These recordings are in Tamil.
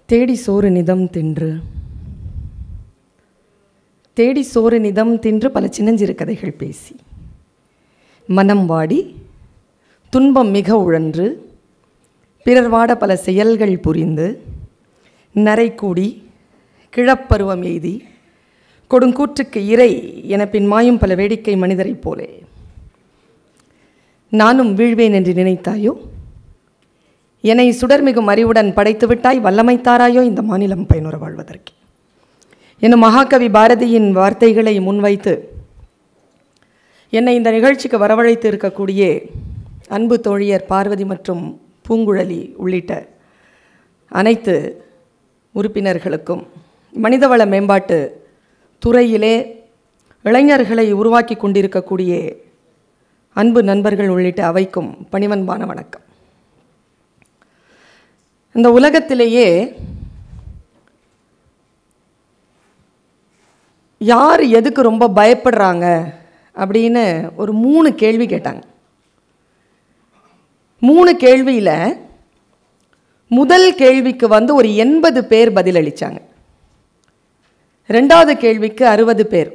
தேடி சோறு நிதம் தின்று தேடி சோறு நிதம் தின்று பல சின்னஞ்சிறு கதைகள் பேசி மனம் வாடி துன்பம் மிக உழன்று பிறர் வாட பல செயல்கள் புரிந்து நரை கூடி கிழப்பருவம் எய்தி கொடுங்கூற்றுக்கு இறை என பின் மாயும் பல வேடிக்கை மனிதரைப் போலே நானும் வீழ்வேன் என்று நினைத்தாயோ? என்னை சுடர்மிகும் அறிவுடன் படைத்து விட்டாய், வல்லமை தாராயோ இந்த மாநிலம் பயனுற வாழ்வதற்கு என்னும் மகாகவி பாரதியின் வார்த்தைகளை முன்வைத்து என்னை இந்த நிகழ்ச்சிக்கு வரவழைத்து இருக்கக்கூடிய அன்பு தோழியர் பார்வதி மற்றும் பூங்குழலி உள்ளிட்ட அனைத்து உறுப்பினர்களுக்கும் மனிதவள மேம்பாட்டு துறையிலே இளைஞர்களை உருவாக்கி கொண்டிருக்கக்கூடிய அன்பு நண்பர்கள் உள்ளிட்ட அவைக்கும் பணிவன்பான வணக்கம். இந்த உலகத்திலேயே யார் எதுக்கு ரொம்ப பயப்படுறாங்க அப்படின்னு ஒரு 3 கேள்வி கேட்டாங்க. 3 கேள்வியில் முதல் கேள்விக்கு ஒரு 80 பேர் பதிலளித்தாங்க. 2வது கேள்விக்கு 60 பேர்,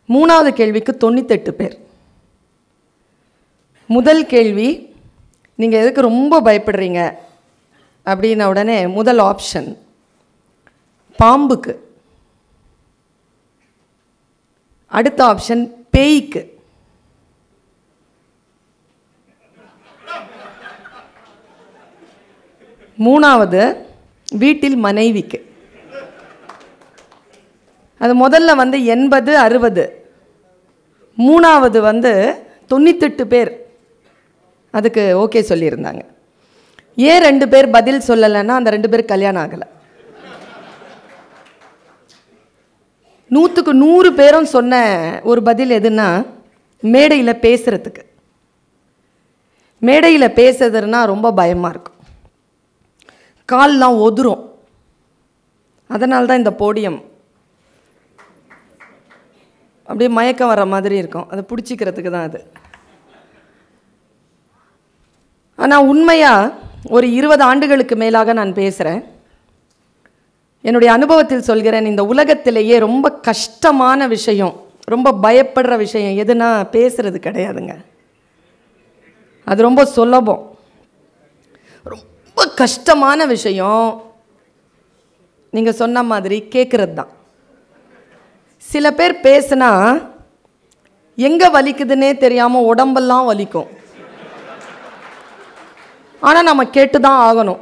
3வது கேள்விக்கு 98 பேர். முதல் கேள்வி, நீங்கள் எதுக்கு ரொம்ப பயப்படுறீங்க அப்படின்ன உடனே முதல் ஆப்ஷன் பாம்புக்கு, அடுத்த ஆப்ஷன் பேய்க்கு, மூணாவது வீட்டில் மனைவிக்கு. அது முதல்ல 80 60, மூணாவது 98 பேர் அதுக்கு ஓகே சொல்லியிருந்தாங்க. ஏன் 2 பேர் பதில் சொல்லலைன்னா அந்த 2 பேர் கல்யாணம் ஆகலை. 100க்கு 100 பேரும் சொன்ன ஒரு பதில் எதுன்னா மேடையில் பேசுகிறதுக்கு. மேடையில் பேசுறதுன்னா ரொம்ப பயமாக இருக்கும், கால்லாம் ஒதுரும். அதனால தான் இந்த போடியம் அப்படியே மயக்கம் வர மாதிரி இருக்கும், அதை பிடிச்சிக்கிறதுக்கு தான் அது. ஆனால் உண்மையாக ஒரு 20 ஆண்டுகளுக்கு மேலாக நான் பேசுகிறேன். என்னுடைய அனுபவத்தில் சொல்கிறேன், இந்த உலகத்திலேயே ரொம்ப கஷ்டமான விஷயம், ரொம்ப பயப்படுற விஷயம் எதுனா பேசுறது கிடையாதுங்க. அது ரொம்ப சுலபம். ரொம்ப கஷ்டமான விஷயம் நீங்கள் சொன்ன மாதிரி கேட்குறது தான். சில பேர் பேசுனா எங்கே வலிக்குதுன்னே தெரியாமல் உடம்பெல்லாம் வலிக்கும். ஆனால் நம்ம கேட்டு தான் ஆகணும்.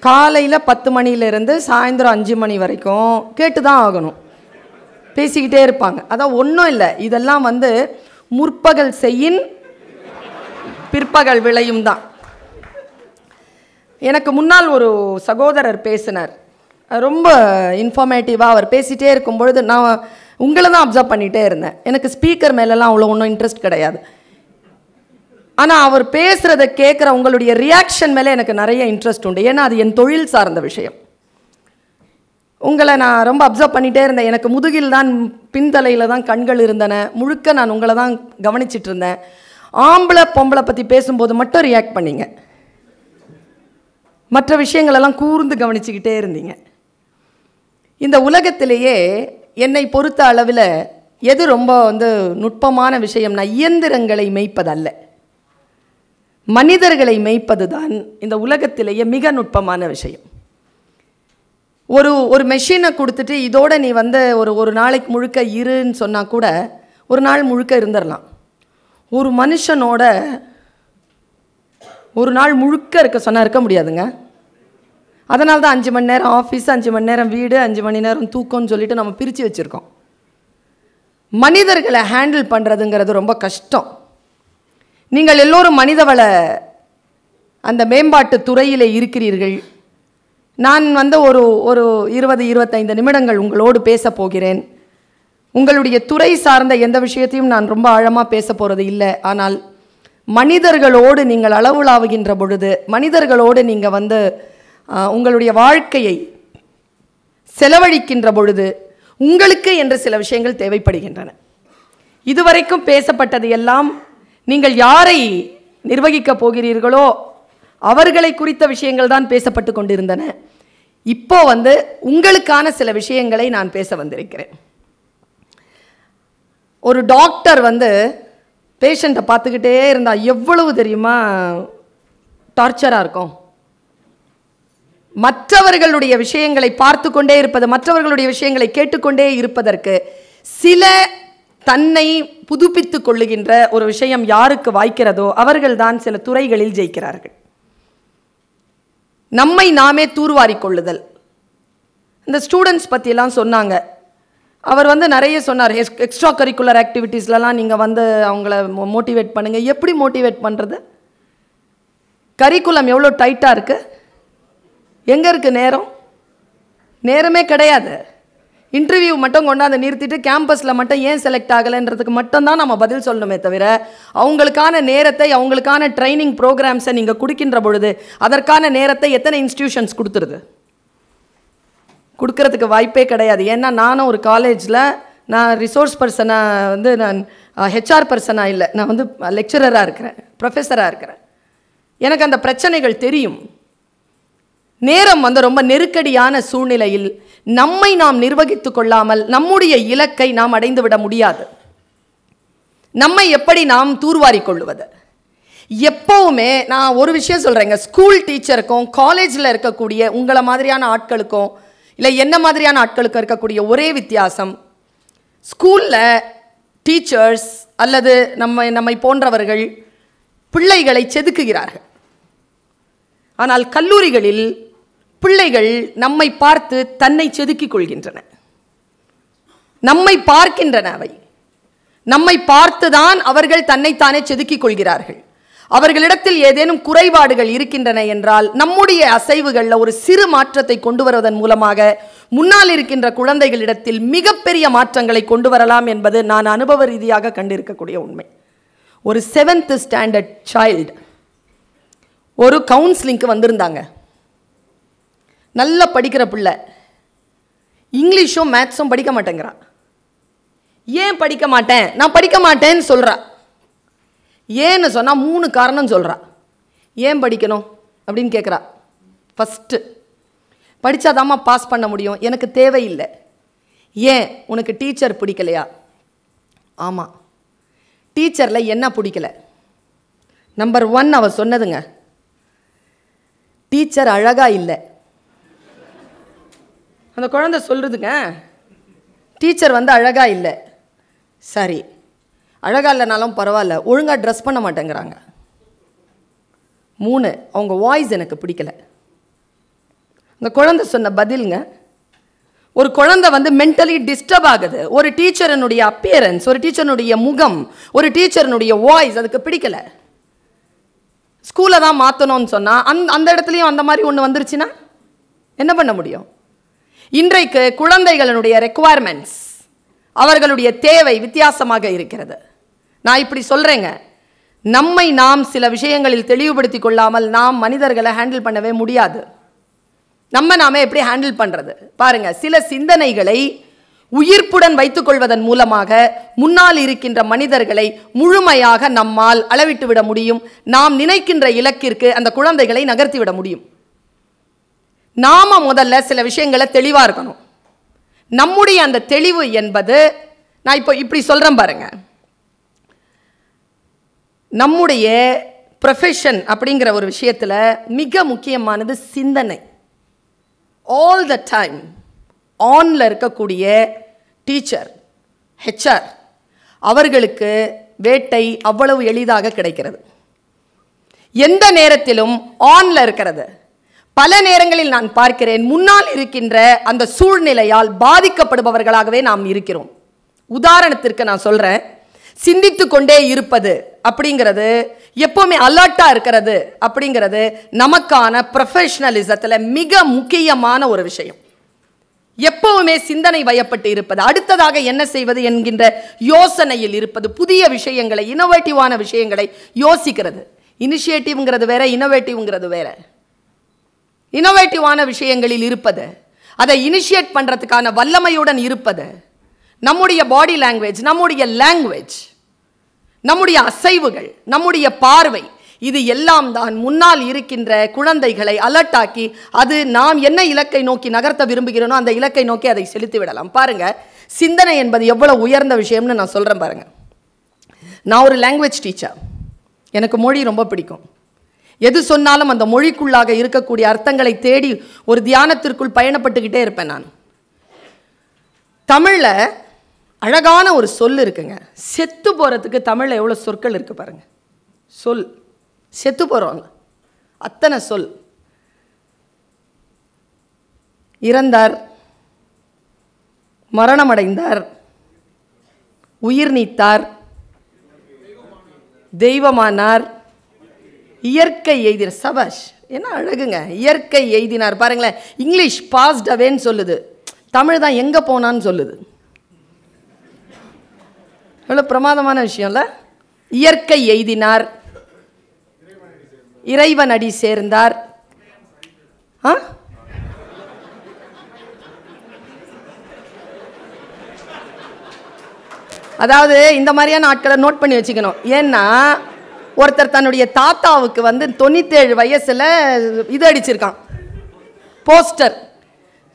காலையில் 10 மணிலேருந்து சாயந்தரம் 5 மணி வரைக்கும் கேட்டு தான் ஆகணும். பேசிக்கிட்டே இருப்பாங்க. அதான் ஒன்றும் இல்லை, இதெல்லாம் முற்பகல் செய்யின் பிற்பகல் விளையும் தான். எனக்கு முன்னால் ஒரு சகோதரர் பேசினார், ரொம்ப இன்ஃபர்மேட்டிவாக. அவர் பேசிகிட்டே இருக்கும்பொழுது நான் உங்களை தான் அப்சர்வ் பண்ணிகிட்டே இருந்தேன். எனக்கு ஸ்பீக்கர் மேலெலாம் அவ்வளோ ஒன்றும் இன்ட்ரெஸ்ட் கிடையாது. ஆனால் அவர் பேசுகிறத கேட்குற உங்களுடைய ரியாக்ஷன் மேலே எனக்கு நிறைய இன்ட்ரெஸ்ட் உண்டு. ஏன்னா அது என் தொழில் சார்ந்த விஷயம். உங்களை நான் ரொம்ப அப்சர்வ் பண்ணிகிட்டே இருந்தேன். எனக்கு முதுகில் தான் பின்தலையில் தான் கண்கள் இருந்தன. முழுக்க நான் உங்களை தான் கவனிச்சிட்டு இருந்தேன். ஆம்பளை பொம்பளை பற்றி பேசும்போது மட்டும் ரியாக்ட் பண்ணிங்க, மற்ற விஷயங்களெல்லாம் கூர்ந்து கவனிச்சுக்கிட்டே இருந்தீங்க. இந்த உலகத்திலேயே என்னை பொறுத்த அளவில் எது ரொம்ப நுட்பமான விஷயம்னா இயந்திரங்களை மேய்ப்பதல்ல, மனிதர்களை மேய்ப்பது தான் இந்த உலகத்திலேயே மிக நுட்பமான விஷயம். ஒரு மெஷினை கொடுத்துட்டு இதோட நீ ஒரு நாளைக்கு முழுக்க இருன்னு சொன்னால் கூட ஒரு நாள் முழுக்க இருந்துடலாம். ஒரு மனுஷனோட ஒரு நாள் முழுக்க இருக்க சொன்னால் இருக்க முடியாதுங்க. அதனால தான் 5 மணி நேரம் ஆஃபீஸ், 5 மணி நேரம் வீடு, 5 மணி நேரம் தூக்கம்னு சொல்லிட்டு நம்ம பிரித்து வச்சுருக்கோம். மனிதர்களை ஹேண்டில் பண்ணுறதுங்கிறது ரொம்ப கஷ்டம். நீங்கள் எல்லோரும் மனிதவள அந்த மேம்பாட்டு துறையில் இருக்கிறீர்கள். நான் ஒரு 20-25 நிமிடங்கள் உங்களோடு பேச போகிறேன். உங்களுடைய துறை சார்ந்த எந்த விஷயத்தையும் நான் ரொம்ப ஆழமாக பேச போகிறது இல்லை. ஆனால் மனிதர்களோடு நீங்கள் அளவுலாவுகின்ற பொழுது, மனிதர்களோடு நீங்கள் உங்களுடைய வாழ்க்கையை செலவழிக்கின்ற பொழுது உங்களுக்கு என்று சில விஷயங்கள் தேவைப்படுகின்றன. இதுவரைக்கும் பேசப்பட்டது எல்லாம் நீங்கள் யாரை நிர்வகிக்கப் போகிறீர்களோ அவர்களை குறித்த விஷயங்கள் தான் பேசப்பட்டு கொண்டிருந்தன. இப்போ உங்களுக்கான சில விஷயங்களை நான் பேச வந்திருக்கிறேன். ஒரு டாக்டர் பேஷண்ட்டை பார்த்துக்கிட்டே இருந்தால் எவ்வளவு தெரியுமா டார்ச்சராக இருக்கும். மற்றவர்களுடைய விஷயங்களை பார்த்து கொண்டே இருப்பது, மற்றவர்களுடைய விஷயங்களை கேட்டுக்கொண்டே இருப்பதற்கு சில தன்னை புதுப்பித்து கொள்ளுகின்ற ஒரு விஷயம் யாருக்கு வாய்க்கிறதோ அவர்கள்தான் சில துறைகளில் ஜெயிக்கிறார்கள். நம்மை நாமே தூர்வாரி கொள்ளுதல். இந்த ஸ்டூடெண்ட்ஸ் பற்றியெல்லாம் சொன்னாங்க. அவர் நிறைய சொன்னார். எக்ஸ்ட்ரா கரிக்குலர் ஆக்டிவிட்டீஸ்லாம் நீங்கள் அவங்கள மோட்டிவேட் பண்ணுங்கள். எப்படி மோட்டிவேட் பண்ணுறது? கரிக்குலம் எவ்வளோ டைட்டாக இருக்குது. எங்கே இருக்குது நேரம்? நேரமே கிடையாது. இன்டர்வியூ மட்டும் கொண்டாந்து நிறுத்திட்டு கேம்பஸில் மட்டும் ஏன் செலக்ட் ஆகலைன்றதுக்கு மட்டும்தான் நம்ம பதில் சொல்லணுமே தவிர அவங்களுக்கான நேரத்தை, அவங்களுக்கான ட்ரைனிங் ப்ரோக்ராம்ஸை நீங்கள் கொடுக்கின்ற பொழுது அதற்கான நேரத்தை எத்தனை இன்ஸ்டிடியூஷன்ஸ் கொடுத்துருது? கொடுக்கறதுக்கு வாய்ப்பே கிடையாது. ஏன்னா நானும் ஒரு காலேஜில் நான் ரிசோர்ஸ் பர்சனாக நான் ஹெச்ஆர் பர்சனாக இல்லை, நான் லெக்சரராக இருக்கிறேன், ப்ரொஃபஸராக இருக்கிறேன். எனக்கு அந்த பிரச்சனைகள் தெரியும். நேரம் ரொம்ப நெருக்கடியான சூழ்நிலையில் நம்மை நாம் நிர்வகித்து கொள்ளாமல் நம்முடைய இலக்கை நாம் அடைந்து விட முடியாது. நம்மை எப்படி நாம் தூர்வாரி கொள்ளுவது? எப்பவுமே நான் ஒரு விஷயம் சொல்கிறேங்க. ஸ்கூல் டீச்சருக்கும் காலேஜில் இருக்கக்கூடிய உங்களை மாதிரியான ஆட்களுக்கும் இல்லை என்ன மாதிரியான ஆட்களுக்கும் இருக்கக்கூடிய ஒரே வித்தியாசம், ஸ்கூலில் டீச்சர்ஸ் அல்லது நம்மை போன்றவர்கள் பிள்ளைகளை செதுக்குகிறார்கள். ஆனால் கல்லூரிகளில் பிள்ளைகள் நம்மை பார்த்து தன்னை செதுக்கிக் கொள்கின்றன. நம்மை பார்க்கின்றன. அவை நம்மை பார்த்துதான் அவர்கள் தன்னைத்தானே செதுக்கிக் கொள்கிறார்கள். அவர்களிடத்தில் ஏதேனும் குறைபாடுகள் இருக்கின்றன என்றால் நம்முடைய அசைவுகளில் ஒரு சிறு மாற்றத்தை கொண்டு வருவதன் மூலமாக முன்னால் இருக்கின்ற குழந்தைகளிடத்தில் மிகப்பெரிய மாற்றங்களை கொண்டு வரலாம் என்பது நான் அனுபவ ரீதியாக கண்டிருக்கக்கூடிய உண்மை. ஒரு 7th ஸ்டாண்டர்ட் சைல்டு ஒரு கவுன்சிலிங்க்கு வந்திருந்தாங்க. நல்லா படிக்கிற பிள்ளை, இங்கிலீஷும் மேத்ஸும் படிக்க மாட்டேங்கிறான். ஏன் படிக்க மாட்டேன்? நான் படிக்க மாட்டேன்னு சொல்கிறா. ஏன்னு சொன்னால் 3 காரணம் சொல்கிறா. ஏன் படிக்கணும் அப்படின்னு கேட்குறா. ஃபஸ்ட்டு, படித்தாதாம்மா பாஸ் பண்ண முடியும், எனக்கு தேவையில்லை. ஏன்? உனக்கு டீச்சர் பிடிக்கலையா? ஆமாம். டீச்சரில் என்ன பிடிக்கல? நம்பர் 1 அவ சொன்னதுங்க, டீச்சர் அழகாக இல்லை. அந்த குழந்தை சொல்கிறதுங்க, டீச்சர் அழகாக இல்லை. சரி, அழகாக இல்லைனாலும் பரவாயில்ல, ஒழுங்காக ட்ரெஸ் பண்ண மாட்டேங்கிறாங்க. 3, அவங்க வாய்ஸ் எனக்கு பிடிக்கல. அந்த குழந்தை சொன்ன பதிலுங்க, ஒரு குழந்தை மென்டலி டிஸ்டர்ப் ஆகுது. ஒரு டீச்சரனுடைய அப்பியரன்ஸ், ஒரு டீச்சரனுடைய முகம், ஒரு டீச்சரனுடைய வாய்ஸ் அதுக்கு பிடிக்கல. ஸ்கூலை தான் மாற்றணும்னு சொன்னால் அந்த இடத்துலையும் அந்த மாதிரி ஒன்று வந்துருச்சுன்னா என்ன பண்ண முடியும்? இன்றைக்கு குழந்தைகளுடைய ரெக்குவயர்மெண்ட்ஸ், அவர்களுடைய தேவை வித்தியாசமாக இருக்கிறது. நான் இப்படி சொல்கிறேங்க, நம்மை நாம் சில விஷயங்களில் தெளிவுபடுத்தி கொள்ளாமல் நாம் மனிதர்களை ஹேண்டில் பண்ணவே முடியாது. நாம எப்படி ஹேண்டில் பண்ணுறது பாருங்கள். சில சிந்தனைகளை உயிர்ப்புடன் வைத்துக் கொள்வதன் மூலமாக முன்னால் இருக்கின்ற மனிதர்களை முழுமையாக நம்மால் அளவிட்டு விட முடியும். நாம் நினைக்கின்ற இலக்கிற்கு அந்த குழந்தைகளை நகர்த்திவிட முடியும். நாம முதல்ல சில விஷயங்களை தெளிவாக இருக்கணும். நம்முடைய அந்த தெளிவு என்பது, நான் இப்போ இப்படி சொல்கிறேன் பாருங்க, நம்முடைய ப்ரொஃபஷன் அப்படிங்கிற ஒரு விஷயத்தில் மிக முக்கியமானது சிந்தனை. ஆல் த டைம் ஆனில் இருக்கக்கூடிய டீச்சர், ஹெச்ஆர், அவர்களுக்கு வேட்டை அவ்வளவு எளிதாக கிடைக்கிறது. எந்த நேரத்திலும் ஆனில் இருக்கிறது. பல நேரங்களில் நான் பார்க்கிறேன், முன்னால் இருக்கின்ற அந்த சூழ்நிலையால் பாதிக்கப்படுபவர்களாகவே நாம் இருக்கிறோம். உதாரணத்திற்கு நான் சொல்கிறேன், சிந்தித்து கொண்டே இருப்பது அப்படிங்கிறது, எப்போவுமே அலர்ட்டாக இருக்கிறது அப்படிங்கிறது நமக்கான ப்ரொஃபஷனலிசத்தில் மிக முக்கியமான ஒரு விஷயம். எப்பவுமே சிந்தனை வயப்பட்டு இருப்பது, அடுத்ததாக என்ன செய்வது என்கின்ற யோசனையில் இருப்பது, புதிய விஷயங்களை, இன்னோவேட்டிவான விஷயங்களை யோசிக்கிறது. இனிஷியேட்டிவ்ங்கிறது வேற, இன்னோவேட்டிவ்ங்கிறது வேற. இன்னோவேட்டிவான விஷயங்களில் இருப்பது, அதை இனிஷியேட் பண்ணுறதுக்கான வல்லமையுடன் இருப்பது, நம்முடைய பாடி லாங்குவேஜ், நம்முடைய லாங்குவேஜ், நம்முடைய அசைவுகள், நம்முடைய பார்வை, இது எல்லாம் தான் முன்னால் இருக்கின்ற குழந்தைகளை அலர்ட்டாக்கி அது நாம் என்ன இலக்கை நோக்கி நகர்த்த விரும்புகிறோனோ அந்த இலக்கை நோக்கி அதை செலுத்தி விடலாம். பாருங்க, சிந்தனை என்பது எவ்வளவு உயர்ந்த விஷயம்னு நான் சொல்றேன் பாருங்க. நான் ஒரு லாங்குவேஜ் டீச்சர். எனக்கு மொழி ரொம்ப பிடிக்கும். எது சொன்னாலும் அந்த மொழிக்குள்ளாக இருக்கக்கூடிய அர்த்தங்களை தேடி ஒரு தியானத்திற்குள் பயணப்பட்டுக்கிட்டே இருப்பேன். நான் தமிழில் அழகான ஒரு சொல் இருக்குங்க. செத்து போகிறதுக்கு தமிழில் எவ்வளோ சொற்கள் இருக்குது பாருங்க. சொல் செத்து போகிறோம் அத்தனை சொல். இறந்தார், மரணமடைந்தார், உயிர் நீத்தார், தெய்வமானார், இயற்கை எய்தினார். சபாஷ், என்ன அழகுங்க. இயற்கை எய்தினார் பாருங்களேன். இங்கிலீஷ் பாஸ்ட் அவேன்னு சொல்லுது, தமிழ் தான் எங்கே போனான்னு சொல்லுது. எவ்வளோ பிரமாதமான விஷயம்ல. இயற்கை எய்தினார், இறைவன் அடி சேர்ந்தார். அதாவது இந்த மாதிரியான ஆட்களை நோட் பண்ணி வச்சுக்கணும். ஏன்னா ஒருத்தர் தன்னுடைய தாத்தாவுக்கு 97 வயசுல இது அடிச்சிருக்கான் போஸ்டர்.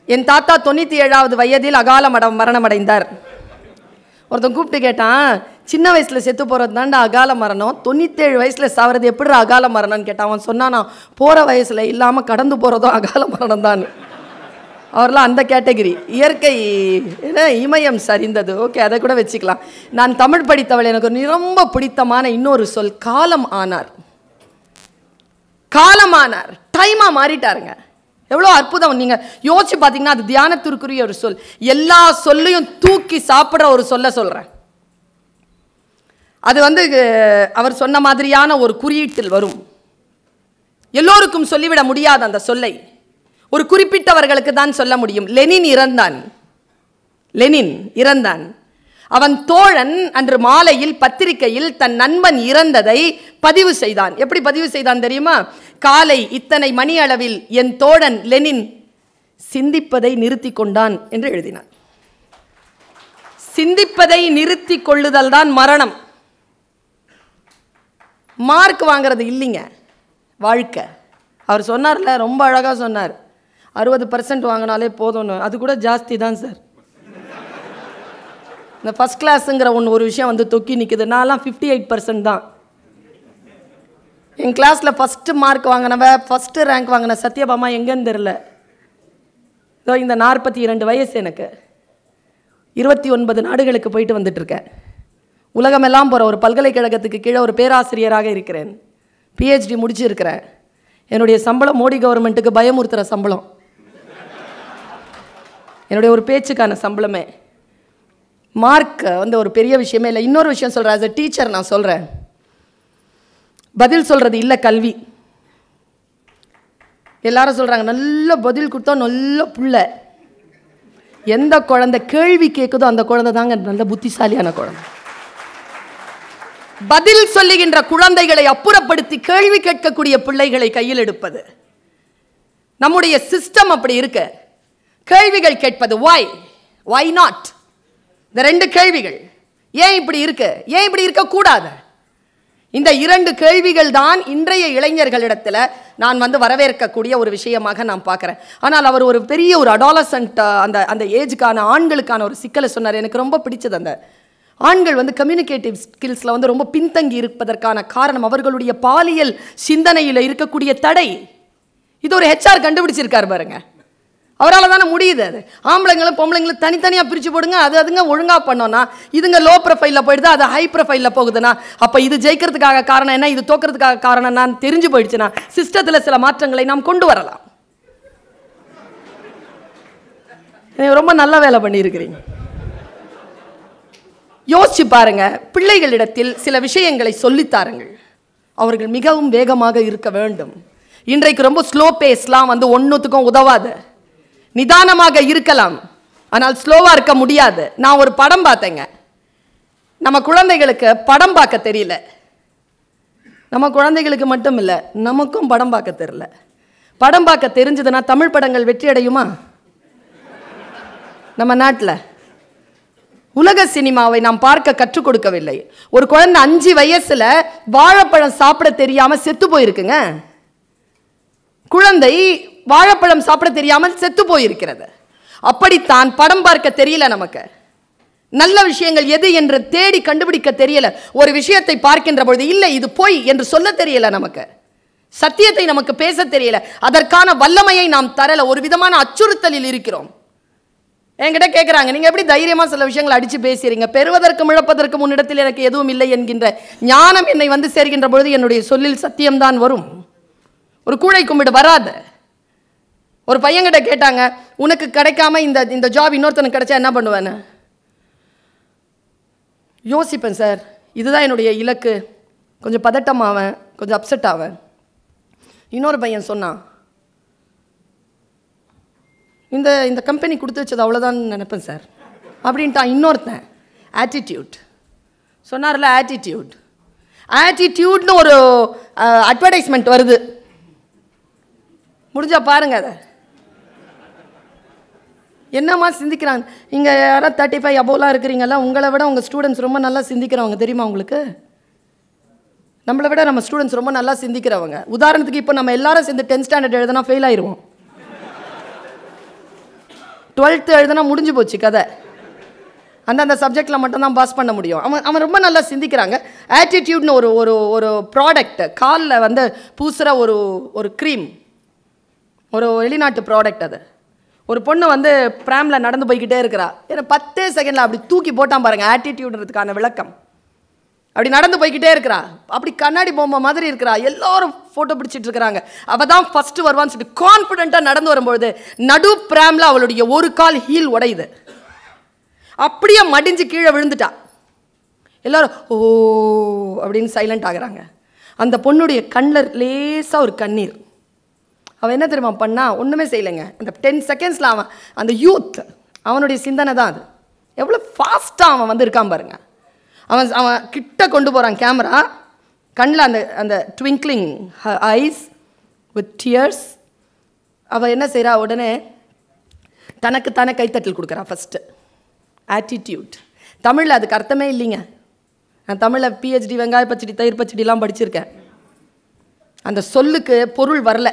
என் தாத்தா 97வது வயதில் அகால மரணமடைந்தார். ஒருத்தன் கூப்பிட்டு கேட்டான், சின்ன வயசுல செத்து போறது தாண்டா அகால மரணம், 97 வயசுல சாவறது எப்படி அகால மரணம்னு கேட்டான். அவன் சொன்னானா, போற வயசுல இல்லாம கடந்து போறதும் அகால மரணம் தான். அவர்லாம் அந்த கேட்டகிரி. இயற்கை இமயம் சரிந்தது, ஓகே, அதை கூட வச்சுக்கலாம். நான் தமிழ் படித்தவள். எனக்கு ரொம்ப பிடித்தமான இன்னொரு சொல் காலம் ஆனார். காலமானார், டைமா மாறிட்டாருங்க. எவ்வளோ அற்புதம். நீங்கள் யோசிச்சு பார்த்தீங்கன்னா அது தியானத்திற்குரிய ஒரு சொல். எல்லா சொல்லையும் தூக்கி சாப்பிட்ற ஒரு சொல்ல சொல்கிறேன். அது அவர் சொன்ன மாதிரியான ஒரு குறியீட்டில் வரும். எல்லோருக்கும் சொல்லிவிட முடியாது அந்த சொல்லை, ஒரு குறிப்பிட்டவர்களுக்கு தான் சொல்ல முடியும். லெனின் இறந்தான். அவன் தோழன் அன்று மாலையில் பத்திரிகையில் தன் நண்பன் இறந்ததை பதிவு செய்தான். எப்படி பதிவு செய்தான் தெரியுமா? காலை இத்தனை மணி அளவில் என் தோழன் லெனின் சிந்திப்பதை நிறுத்தி கொண்டான் என்று எழுதினான். சிந்திப்பதை நிறுத்தி கொள்ளுதல் தான் மரணம். மார்க் வாங்கிறது இல்லைங்க வாழ்க்கை. அவர் சொன்னார்ல, ரொம்ப அழகா சொன்னார், 60% வாங்கினாலே போதும்னு. அது கூட ஜாஸ்தி தான் சார். இந்த ஃபஸ்ட் கிளாஸுங்கிற ஒரு விஷயம் தொக்கி நிற்குது. நான்லாம் 58% தான். என் கிளாஸில் ஃபஸ்ட்டு மார்க் வாங்கினவ, ஃபஸ்ட்டு ரேங்க் வாங்கின சத்யபாமா எங்கேன்னு தெரில. இதோ இந்த 42 வயசு எனக்கு. 29 நாடுகளுக்கு போயிட்டு வந்துட்டுருக்கேன். உலகமெல்லாம் போகிற ஒரு பல்கலைக்கழகத்துக்கு கீழே ஒரு பேராசிரியராக இருக்கிறேன். PhD முடிச்சிருக்கிறேன். என்னுடைய சம்பளம் மோடி கவர்மெண்ட்டுக்கு பயமுறுத்துகிற சம்பளம். என்னுடைய ஒரு பேச்சுக்கான சம்பளமே. மார்க் ஒரு பெரிய விஷயமே இல்லை. இன்னொரு விஷயம் சொல்கிறேன், ஆஸ் எ டீச்சர் நான் சொல்கிறேன், பதில் சொல்கிறது இல்லை கல்வி. எல்லாரும் சொல்கிறாங்க நல்ல பதில் கொடுத்தா நல்ல புள்ள. எந்த குழந்தை கேள்வி கேட்குதோ அந்த குழந்தை தாங்க நல்ல புத்திசாலியான குழந்தை. பதில் சொல்லுகின்ற குழந்தைகளை அப்புறப்படுத்தி கேள்வி கேட்கக்கூடிய பிள்ளைகளை கையில் எடுப்பது நம்முடைய சிஸ்டம். அப்படி இருக்கு. கேள்விகள் கேட்பது why not, இந்த 2 கேள்விகள். ஏன் இப்படி இருக்கு, ஏன் இப்படி இருக்கக்கூடாது, இந்த 2 கேள்விகள் தான் இன்றைய இளைஞர்களிடத்தில் நான் வரவேற்கக்கூடிய ஒரு விஷயமாக நான் பார்க்குறேன். ஆனால் அவர் ஒரு பெரிய ஒரு அடாலசன்ட் அந்த ஏஜுக்கான ஆண்களுக்கான ஒரு சிக்கலை சொன்னார். எனக்கு ரொம்ப பிடிச்சது. அந்த ஆண்கள் கம்யூனிகேட்டிவ் ஸ்கில்ஸில் ரொம்ப பின்தங்கி இருப்பதற்கான காரணம் அவர்களுடைய பாலியல் சிந்தனையில் இருக்கக்கூடிய தடை. இது ஒரு HR கண்டுபிடிச்சிருக்காரு பாருங்க. அவரால் தானே முடியுது. அது ஆம்பளைங்களும் பொம்பளைங்களும் தனித்தனியாக பிரித்து போடுங்க, அதுங்க ஒழுங்காக பண்ணோன்னா இதுங்க லோ ப்ரொஃபைலில் போயிடுது, அது ஹை ப்ரொஃபைலில் போகுதுன்னா அப்போ இது ஜெயிக்கிறதுக்காக காரணம் என்ன, இது தோக்கிறதுக்காக காரணம் நான் தெரிஞ்சு போயிடுச்சுன்னா சிஸ்டத்தில் சில மாற்றங்களை நாம் கொண்டு வரலாம். ரொம்ப நல்ல வேலை பண்ணியிருக்கிறீங்க. யோசிச்சு பாருங்க, பிள்ளைகளிடத்தில் சில விஷயங்களை சொல்லித்தாருங்கள். அவர்கள் மிகவும் வேகமாக இருக்க வேண்டும். இன்றைக்கு ரொம்ப ஸ்லோ பேஸ்லாம் ஒன்றுத்துக்கும் உதவாது. நிதானமாக இருக்கலாம், ஆனால் ஸ்லோவாக இருக்க முடியாது. நான் ஒரு படம் பார்த்தேங்க. நம்ம குழந்தைகளுக்கு படம் பார்க்க தெரியல. நம்ம குழந்தைகளுக்கு மட்டும் இல்லை, நமக்கும் படம் பார்க்க தெரியல. படம் பார்க்க தெரிஞ்சதுன்னா தமிழ் படங்கள் வெற்றி அடையுமா? நம்ம நாட்டில் உலக சினிமாவை நாம் பார்க்க கற்றுக் கொடுக்கவில்லை. ஒரு குழந்தை 5 வயசுல வாழைப்பழம் சாப்பிட தெரியாம செத்து போயிருக்குங்க. குழந்தை வாழைப்பழம் சாப்பிட தெரியாமல் செத்து போயிருக்கிறது. அப்படித்தான் படம் பார்க்க தெரியல நமக்கு. நல்ல விஷயங்கள் எது என்று தேடி கண்டுபிடிக்க தெரியல. ஒரு விஷயத்தை பார்க்கின்ற பொழுது இல்லை இது பொய் என்று சொல்ல தெரியல நமக்கு. சத்தியத்தை நமக்கு பேச தெரியல. அதற்கான வல்லமையை நாம் தரல. ஒரு விதமான அச்சுறுத்தலில் இருக்கிறோம். என்கிட்ட கேட்குறாங்க, நீங்கள் எப்படி தைரியமாக சில விஷயங்களை அடித்து பேசுறீங்க? பெறுவதற்கும் இழப்பதற்கும் முன்னிடத்தில் எனக்கு எதுவும் இல்லை என்கின்ற ஞானம் என்னை வந்து சேர்கின்ற பொழுது என்னுடைய சொல்லில் சத்தியம்தான் வரும். ஒரு கூடை கும்பிடு வராது. ஒரு பையன்கிட்ட கேட்டாங்க, உனக்கு கிடைக்காம இந்த ஜாப் இன்னொருத்தனுக்கு கிடைச்சா என்ன பண்ணுவேன்னு. யோசிப்பேன் சார், இதுதான் என்னுடைய இலக்கு. கொஞ்சம் பதட்டமாவேன், கொஞ்சம் அப்செட் ஆவேன். இன்னொரு பையன் சொன்னான், இந்த கம்பெனி கொடுத்து வச்சது அவ்வளோதான் நினைப்பேன் சார் அப்படின்ட்டான். இன்னொருத்தன் ஆட்டிடியூட் சொன்னார்ல, ஆட்டிடியூட்னு ஒரு அட்வர்டைஸ்மெண்ட் வருது, முடிஞ்சா பாருங்க. அதை என்னம்மா சிந்திக்கிறாங்க இங்கே யாராவது 35 அபோலாம் இருக்கிறீங்களா? உங்களை விட உங்கள் ஸ்டூடெண்ட்ஸ் ரொம்ப நல்லா சிந்திக்கிறவங்க தெரியுமா உங்களுக்கு? நம்மளை விட நம்ம ஸ்டூடெண்ட்ஸ் ரொம்ப நல்லா சிந்திக்கிறவங்க. உதாரணத்துக்கு இப்போ நம்ம எல்லாரும் சேர்ந்து 10th ஸ்டாண்டர்ட் எழுதுனா ஃபெயில் ஆயிடுவோம். 12th எழுதுனா முடிஞ்சு போச்சு கதை. அந்த சப்ஜெக்டில் மட்டும்தான் பாஸ் பண்ண முடியும். அவன் ரொம்ப நல்லா சிந்திக்கிறாங்க. ஆட்டிடியூட்னு ஒரு ப்ராடக்ட், காலில் வந்து பூசுகிற ஒரு க்ரீம், ஒரு வெளிநாட்டு ப்ராடக்ட். அது ஒரு பொண்ணு வந்து ப்ராமில் நடந்து போய்கிட்டே இருக்கிறா. ஏன்னா 10 செகண்டில் அப்படி தூக்கி போட்டான் பாருங்க ஆட்டிடியூடுன்றதுக்கான விளக்கம். அப்படி நடந்து போய்கிட்டே இருக்கிறா, அப்படி கண்ணாடி பொம்மை மாதிரி இருக்கிறா. எல்லாரும் ஃபோட்டோ பிடிச்சிட்டு இருக்கிறாங்க. அவள் தான் ஃபஸ்ட்டு வருவான்னு சொல்லிட்டு கான்ஃபிடென்ட்டாக நடந்து வரும்பொழுது நடு ப்ராமில் அவளுடைய ஒரு கால் ஹீல் உடையுது. அப்படியே மடிஞ்சு கீழே விழுந்துட்டா. எல்லாரும் ஓ அப்படின்னு சைலண்ட் ஆகுறாங்க. அந்த பொண்ணுடைய கண்ணில் லேசாக ஒரு கண்ணீர். அவன் என்ன தெரியுமா பண்ணா? ஒன்றுமே செய்யலைங்க. அந்த 10 செகண்ட்ஸில் அவன் அந்த யூத், அவனுடைய சிந்தனை தான் அது. எவ்வளோ ஃபாஸ்ட்டாக அவன் வந்து இருக்கான் பாருங்க. அவன் கிட்ட கொண்டு போகிறான் கேமரா, கண்ணில் அந்த ட்விங்க்லிங் ஐஸ் வித் டியர்ஸ். அவள் என்ன செய்கிறா? உடனே தனக்கு தானே கைத்தட்டல் கொடுக்குறா. First attitude. தமிழில் அதுக்கு அர்த்தமே இல்லைங்க. நான் தமிழில் PhD வெங்காய பச்சடி தயிர் பச்சடிலாம் படிச்சிருக்கேன். அந்த சொல்லுக்கு பொருள் வரல.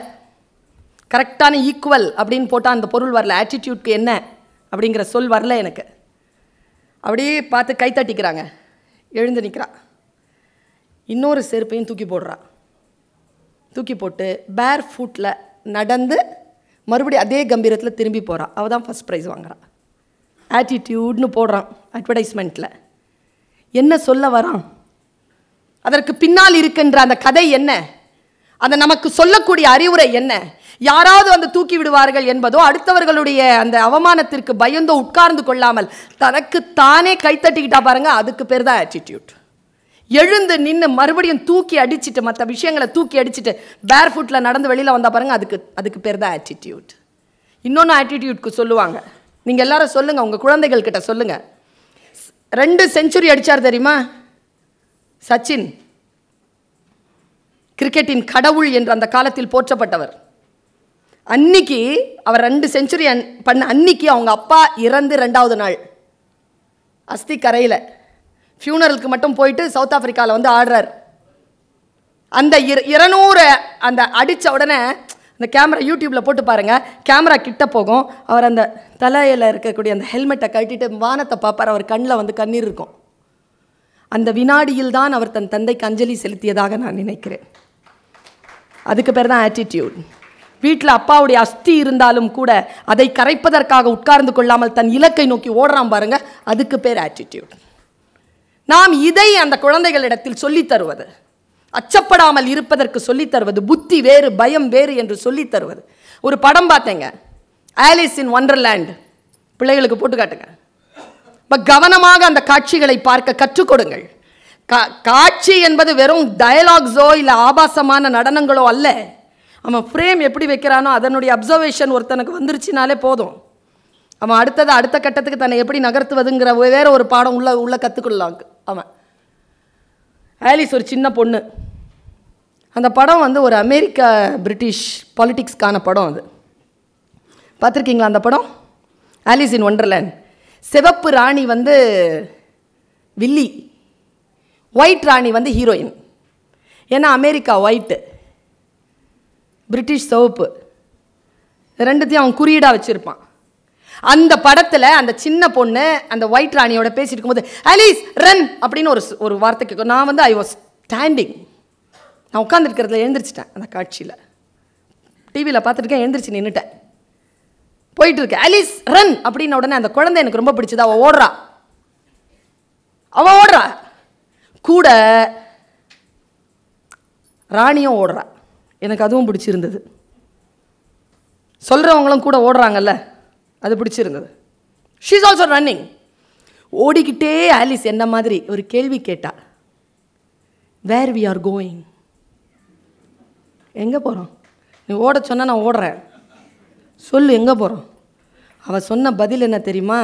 கரெக்டான ஈக்குவல் அப்படின்னு போட்டால் அந்த பொருள் வரல. ஆட்டிடியூட்க்கு என்ன அப்படிங்கிற சொல் வரல எனக்கு. அப்படியே பார்த்து கைத்தட்டிக்கிறாங்க. எழுந்து நிற்கிறா. இன்னொரு செருப்பையும் தூக்கி போடுறா. தூக்கி போட்டு பேர் ஃபுட்டில் நடந்து மறுபடியும் அதே கம்பீரத்தில் திரும்பி போகிறான். அவள் தான் ஃபஸ்ட் ப்ரைஸ் வாங்குறான். ஆட்டிடியூட்னு போடுறான் அட்வர்டைஸ்மெண்ட்டில். என்ன சொல்ல வரான்? அதற்கு பின்னால் இருக்கின்ற அந்த கதை என்ன? அதை நமக்கு சொல்லக்கூடிய அறிவுரை என்ன? யாராவது வந்து தூக்கி விடுவார்கள் என்பதோ, அடுத்தவர்களுடைய அந்த அவமானத்திற்கு பயந்தோ உட்கார்ந்து கொள்ளாமல் தனக்கு தானே கைத்தட்டிக்கிட்டா பாருங்க, அதுக்கு பேர் தான் ஆட்டிடியூட். எழுந்து நின்று மறுபடியும் தூக்கி அடிச்சுட்டு, மற்ற விஷயங்களை தூக்கி அடிச்சுட்டு பேர் ஃபுட்டில் நடந்து வெளியில் வந்தால் பாருங்க, அதுக்கு பேர் தான் ஆட்டிடியூட். இன்னொன்று ஆட்டிடியூட்க்கு சொல்லுவாங்க. நீங்கள் எல்லாரும் சொல்லுங்கள், உங்கள் குழந்தைகள் கிட்ட சொல்லுங்கள். 2 செஞ்சுரி அடித்தார் தெரியுமா சச்சின்? கிரிக்கெட்டின் கடவுள் என்று அந்த காலத்தில் போற்றப்பட்டவர். அன்னைக்கு அவர் 2 செஞ்சுரி பண்ண அன்னைக்கு அவங்க அப்பா இறந்து 2வது நாள் அஸ்தி கரையில் ஃபியூனரலுக்கு மட்டும் போயிட்டு சவுத் ஆப்பிரிக்காவில் வந்து ஆடுறார். அந்த 200 அந்த அடித்த உடனே அந்த கேமரா யூடியூப்பில் போட்டு பாருங்கள், கேமரா கிட்ட போகும். அவர் அந்த தலையில் இருக்கக்கூடிய அந்த ஹெல்மெட்டை கட்டிட்டு வானத்தை பார்ப்பார். அவர் கண்ணில் வந்து கண்ணீர் இருக்கும். அந்த வினாடியில் தான் அவர் தன் தந்தைக்கு அஞ்சலி செலுத்தியதாக நான் நினைக்கிறேன். அதுக்கு பேர் தான் ஆட்டிடியூட். வீட்டில் அப்பாவுடைய அஸ்தி இருந்தாலும் கூட அதை கரைப்பதற்காக உட்கார்ந்து கொள்ளாமல் தன் இலக்கை நோக்கி ஓடுறான் பாருங்க, அதுக்கு பேர் ஆட்டிடியூட். நாம் இதை அந்த குழந்தைகளிடத்தில் சொல்லித் தருவது, அச்சப்படாமல் இருப்பதற்கு சொல்லித் தருவது, புத்தி வேறு பயம் வேறு என்று சொல்லித் தருவது. ஒரு படம் பார்த்தேங்க, ஆலிஸ் இன் வண்டர்லேண்ட். பிள்ளைகளுக்கு போட்டு காட்டுங்க. கவனமாக அந்த காட்சிகளை பார்க்க கற்றுக் கொடுங்கள். காட்சி என்பது வெறும் டயலாக்ஸோ இல்லை ஆபாசமான நடனங்களோ அல்ல. அவன் ஃப்ரேம் எப்படி வைக்கிறானோ அதனுடைய அப்சர்வேஷன் ஒருத்தனுக்கு வந்துருச்சுனாலே போதும். அவன் அடுத்த கட்டத்துக்கு தன்னை எப்படி நகர்த்துவதுங்கிற வேற ஒரு பாடம் உள்ள கற்றுக்கொள்ளலாம் அவன். ஆலிஸ் ஒரு சின்ன பொண்ணு. அந்த படம் வந்து ஒரு அமெரிக்கா பிரிட்டிஷ் பாலிட்டிக்ஸ்க்கான படம். அது பார்த்துருக்கீங்களா அந்த படம்? ஆலிஸ் இன் வண்டர்லேண்ட். சிவப்பு ராணி வந்து வில்லி, ஒயிட் ராணி வந்து ஹீரோயின். ஏன்னா அமெரிக்கா ஒயிட்டு, பிரிட்டிஷ் சிவப்பு, ரெண்டுத்தையும் அவன் குறியீடாக வச்சுருப்பான். அந்த படத்தில் அந்த சின்ன பொண்ணு அந்த ஒயிட் ராணியோட பேசிட்டு இருக்கும்போது அலீஸ் ரன் அப்படின்னு ஒரு வார்த்தை கேட்கும். நான் வந்து ஐ வாஸ் ஸ்டாண்டிங், நான் உட்காந்துருக்கிறதுல எழுந்திரிச்சிட்டேன். அந்த காட்சியில் டிவியில் பார்த்துருக்கேன், எழுந்திரிச்சு நின்றுட்டேன். போயிட்டு இருக்கு அலீஸ் ரன் அப்படின்ன உடனே அந்த குழந்தை எனக்கு ரொம்ப பிடிச்சது. அவள் ஓடுறா கூட, ராணியும் ஓடுறா. எனக்கு அதுவும் பிடிச்சிருந்தது. சொல்கிறவங்களும் கூட ஓடுறாங்கல்ல, அது பிடிச்சிருந்தது. She is also running. ஓடிக்கிட்டே ஆலிஸ் என்ன மாதிரி ஒரு கேள்வி கேட்டா, வேர் வி ஆர் கோயிங், எங்கே போகிறோம்? நீ ஓட சொன்னால் நான் ஓடுறேன், சொல்லு எங்கே போகிறோம்? அவள் சொன்ன பதில் என்ன தெரியுமா?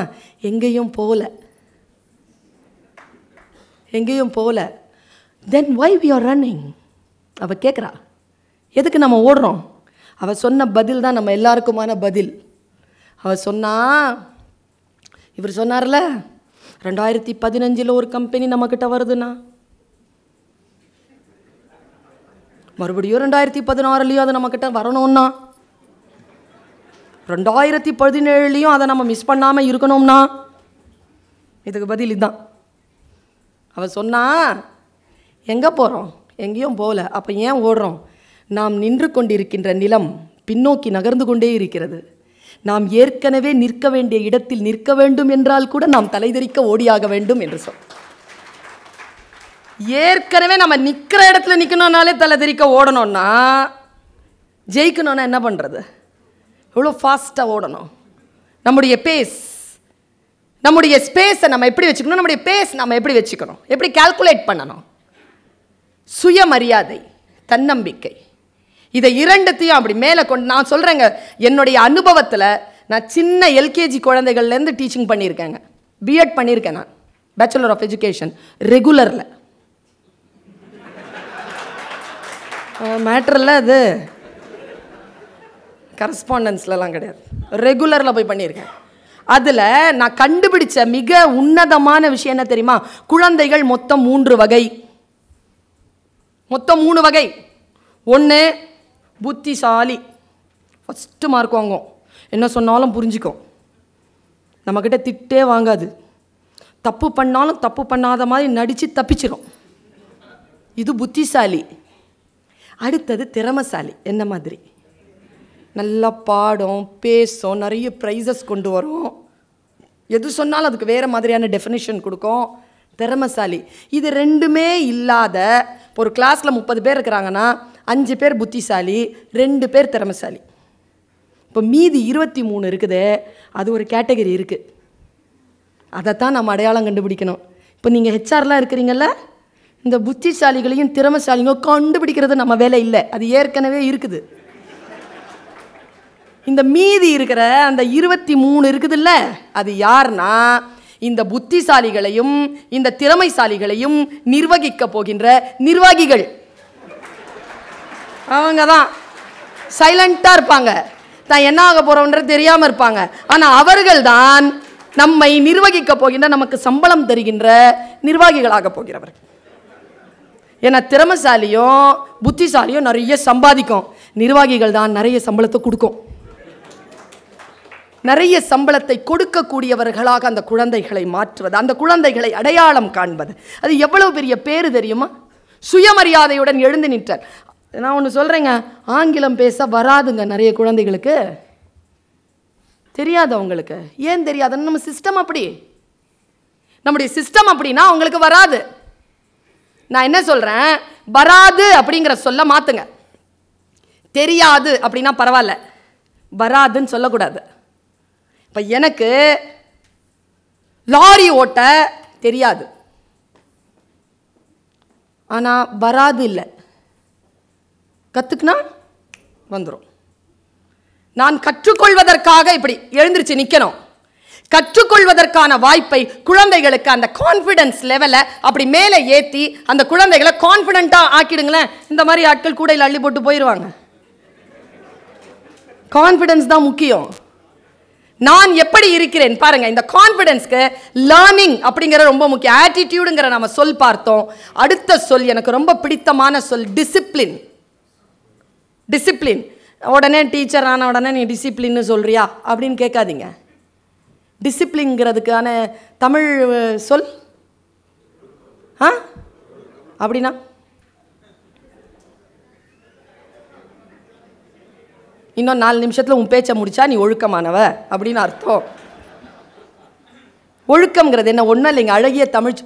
எங்கேயும் போகல, எங்கேயும் போகல. தென் வை வி ஆர் ரன்னிங்? அவள் கேட்குறா, எதுக்கு நம்ம ஓடுறோம்? அவள் சொன்ன பதில் தான் நம்ம எல்லாருக்குமான பதில். அவள் சொன்னா, இவர் சொன்னார்ல 2015 ஒரு கம்பெனி நம்மக்கிட்ட வருதுன்னா, மறுபடியும் 2016 அது நம்மக்கிட்ட வரணும்னா, 2017 அதை நம்ம மிஸ் பண்ணாமல் இருக்கணும்னா, இதுக்கு பதில் இதுதான். அவள் சொன்னா, எங்கே போகிறோம்? எங்கேயும் போகல. அப்போ ஏன் ஓடுறோம்? நாம் நின்று கொண்டிருக்கின்ற நிலம் பின்னோக்கி நகர்ந்து கொண்டே இருக்கிறது. நாம் ஏற்கனவே நிற்க வேண்டிய இடத்தில் நிற்க வேண்டும் என்றால் கூட நாம் தலைதெறிக்க ஓடியாக வேண்டும் என்று சொல். ஏற்கனவே நம்ம நிற்கிற இடத்துல நிற்கணும்னாலே தலைதெறிக்க ஓடணும்னா, ஜெயிக்கணும்னா என்ன பண்ணுறது? எவ்வளோ ஃபாஸ்ட்டாக ஓடணும். நம்முடைய பேஸ், நம்முடைய ஸ்பேஸை நம்ம எப்படி வச்சுக்கணும், நம்முடைய பேஸ் நம்ம எப்படி வச்சுக்கணும், எப்படி கால்குலேட் பண்ணணும். சுயமரியாதை, தன்னம்பிக்கை, இதை இரண்டுத்தையும் அப்படி மேலே கொண்டு, நான் சொல்கிறேங்க, என்னுடைய அனுபவத்தில் நான் சின்ன எல்கேஜி குழந்தைகள்லேருந்து டீச்சிங் பண்ணியிருக்கேங்க. பிஎட் பண்ணியிருக்கேன் நான், பேச்சுலர் ஆஃப் எஜுகேஷன், ரெகுலரில். மேட்ரில் அது கரஸ்பாண்டன்ஸ்லாம் கிடையாது, ரெகுலரில் போய் பண்ணியிருக்கேன். அதில் நான் கண்டுபிடிச்ச மிக உன்னதமான விஷயம் என்ன தெரியுமா? குழந்தைகள் மொத்தம் 3 வகை. மொத்தம் 3 வகை. ஒன்று புத்திசாலி, ஃபஸ்ட்டு மார்க் வாங்கும், என்ன சொன்னாலும் புரிஞ்சுக்கும், நம்மக்கிட்ட திட்டே வாங்காது, தப்பு பண்ணாலும் தப்பு பண்ணாத மாதிரி நடித்து தப்பிச்சிடும், இது புத்திசாலி. அடுத்தது திறமைசாலி, என்ன மாதிரி நல்லா பாடும், பேசும், நிறைய ப்ரைஸஸ் கொண்டு வரும், எது சொன்னாலும் அதுக்கு வேறு மாதிரியான டெஃபினிஷன் கொடுக்கும், திறமைசாலி. இது ரெண்டுமே இல்லாத ஒரு கிளாஸில் 30 பேர் இருக்கிறாங்கன்னா 5 பேர் புத்திசாலி, 2 பேர் திறமைசாலி. இப்போ மீதி 23 இருக்குது, அது ஒரு கேட்டகரி இருக்குது. அதைத்தான் நம்ம அடையாளம் கண்டுபிடிக்கணும். இப்போ நீங்கள் ஹெச்ஆர்லாம் இருக்கிறீங்கல்ல, இந்த புத்திசாலிகளையும் திறமைசாலியும் கண்டுபிடிக்கிறது நம்ம வேலை இல்லை, அது ஏற்கனவே இருக்குது. இந்த மீதி இருக்கிற அந்த 23 இருக்குதுல்ல, அது யாருன்னா இந்த புத்திசாலிகளையும் இந்த திறமைசாலிகளையும் நிர்வகிக்க போகின்ற நிர்வாகிகள். அவங்க தான் சைலண்டாக இருப்பாங்க, தான் என்ன ஆக போகிறோன்றது தெரியாமல் இருப்பாங்க. ஆனால் அவர்கள் தான் நம்மை நிர்வகிக்க போகின்ற, நமக்கு சம்பளம் தருகின்ற நிர்வாகிகளாக போகிறவர். ஏன்னா திறமைசாலியும் புத்திசாலியும் நிறைய சம்பாதிக்கும், நிர்வாகிகள் தான் நிறைய சம்பளத்தை கொடுக்கும். நிறைய சம்பளத்தை கொடுக்கக்கூடியவர்களாக அந்த குழந்தைகளை மாற்றுவது, அந்த குழந்தைகளை அடையாளம் காண்பது, அது எவ்வளவு பெரிய பேரு தெரியுமா? சுயமரியாதையுடன் எழுந்து நிற்றார். நான் ஒன்று சொல்கிறேங்க, ஆங்கிலம் பேச வராதுங்க நிறைய குழந்தைகளுக்கு, தெரியாது அவங்களுக்கு. ஏன் தெரியாதுன்னு? நம்ம சிஸ்டம் அப்படி, நம்முடைய சிஸ்டம் அப்படின்னா அவங்களுக்கு வராது. நான் என்ன சொல்கிறேன், வராது அப்படிங்கிற சொல்ல மாற்றுங்க. தெரியாது அப்படின்னா பரவாயில்ல, வராதுன்னு சொல்லக்கூடாது. இப்போ எனக்கு லாரி ஓட்ட தெரியாது, ஆனால் வராது இல்லை, கற்றுக்குனா வந்துடும். நான் கற்றுக்கொள்வதற்காக இப்படி எழுந்திருச்சு நிற்கணும். கற்றுக்கொள்வதற்கான வாய்ப்பை குழந்தைகளுக்கு அந்த கான்ஃபிடன்ஸ் லெவலை அப்படி மேலே ஏற்றி அந்த குழந்தைகளை கான்ஃபிடென்ட்டாக ஆக்கிடுங்களேன். இந்த மாதிரி ஆட்கள் கூடையில் அள்ளி போட்டு போயிடுவாங்க. கான்ஃபிடன்ஸ் தான் முக்கியம். நான் எப்படி இருக்கிறேன் பாருங்க. இந்த கான்ஃபிடன்ஸ்க்கு லேர்னிங் அப்படிங்கிற ரொம்ப முக்கியம். ஆட்டிடியூடுங்கிற நம்ம சொல் பார்த்தோம். அடுத்த சொல் எனக்கு ரொம்ப பிடித்தமான சொல் டிசிப்ளின். டிசிப்ளின். உடனே டீச்சர் ஆன உடனே நீ டிசிப்ளின்னு சொல்றியா அப்படின்னு கேட்காதீங்க. டிசிப்ளின்ங்கிறதுக்கான தமிழ் சொல் அப்படின்னா இன்னும் 4 நிமிஷத்தில் உன் பேச்சை முடிச்சா நீ ஒழுக்கமானவ அப்படின்னு அர்த்தம். ஒழுக்கம்ங்கிறது என்ன? ஒன்றும் இல்லைங்க, அழகிய தமிழ்.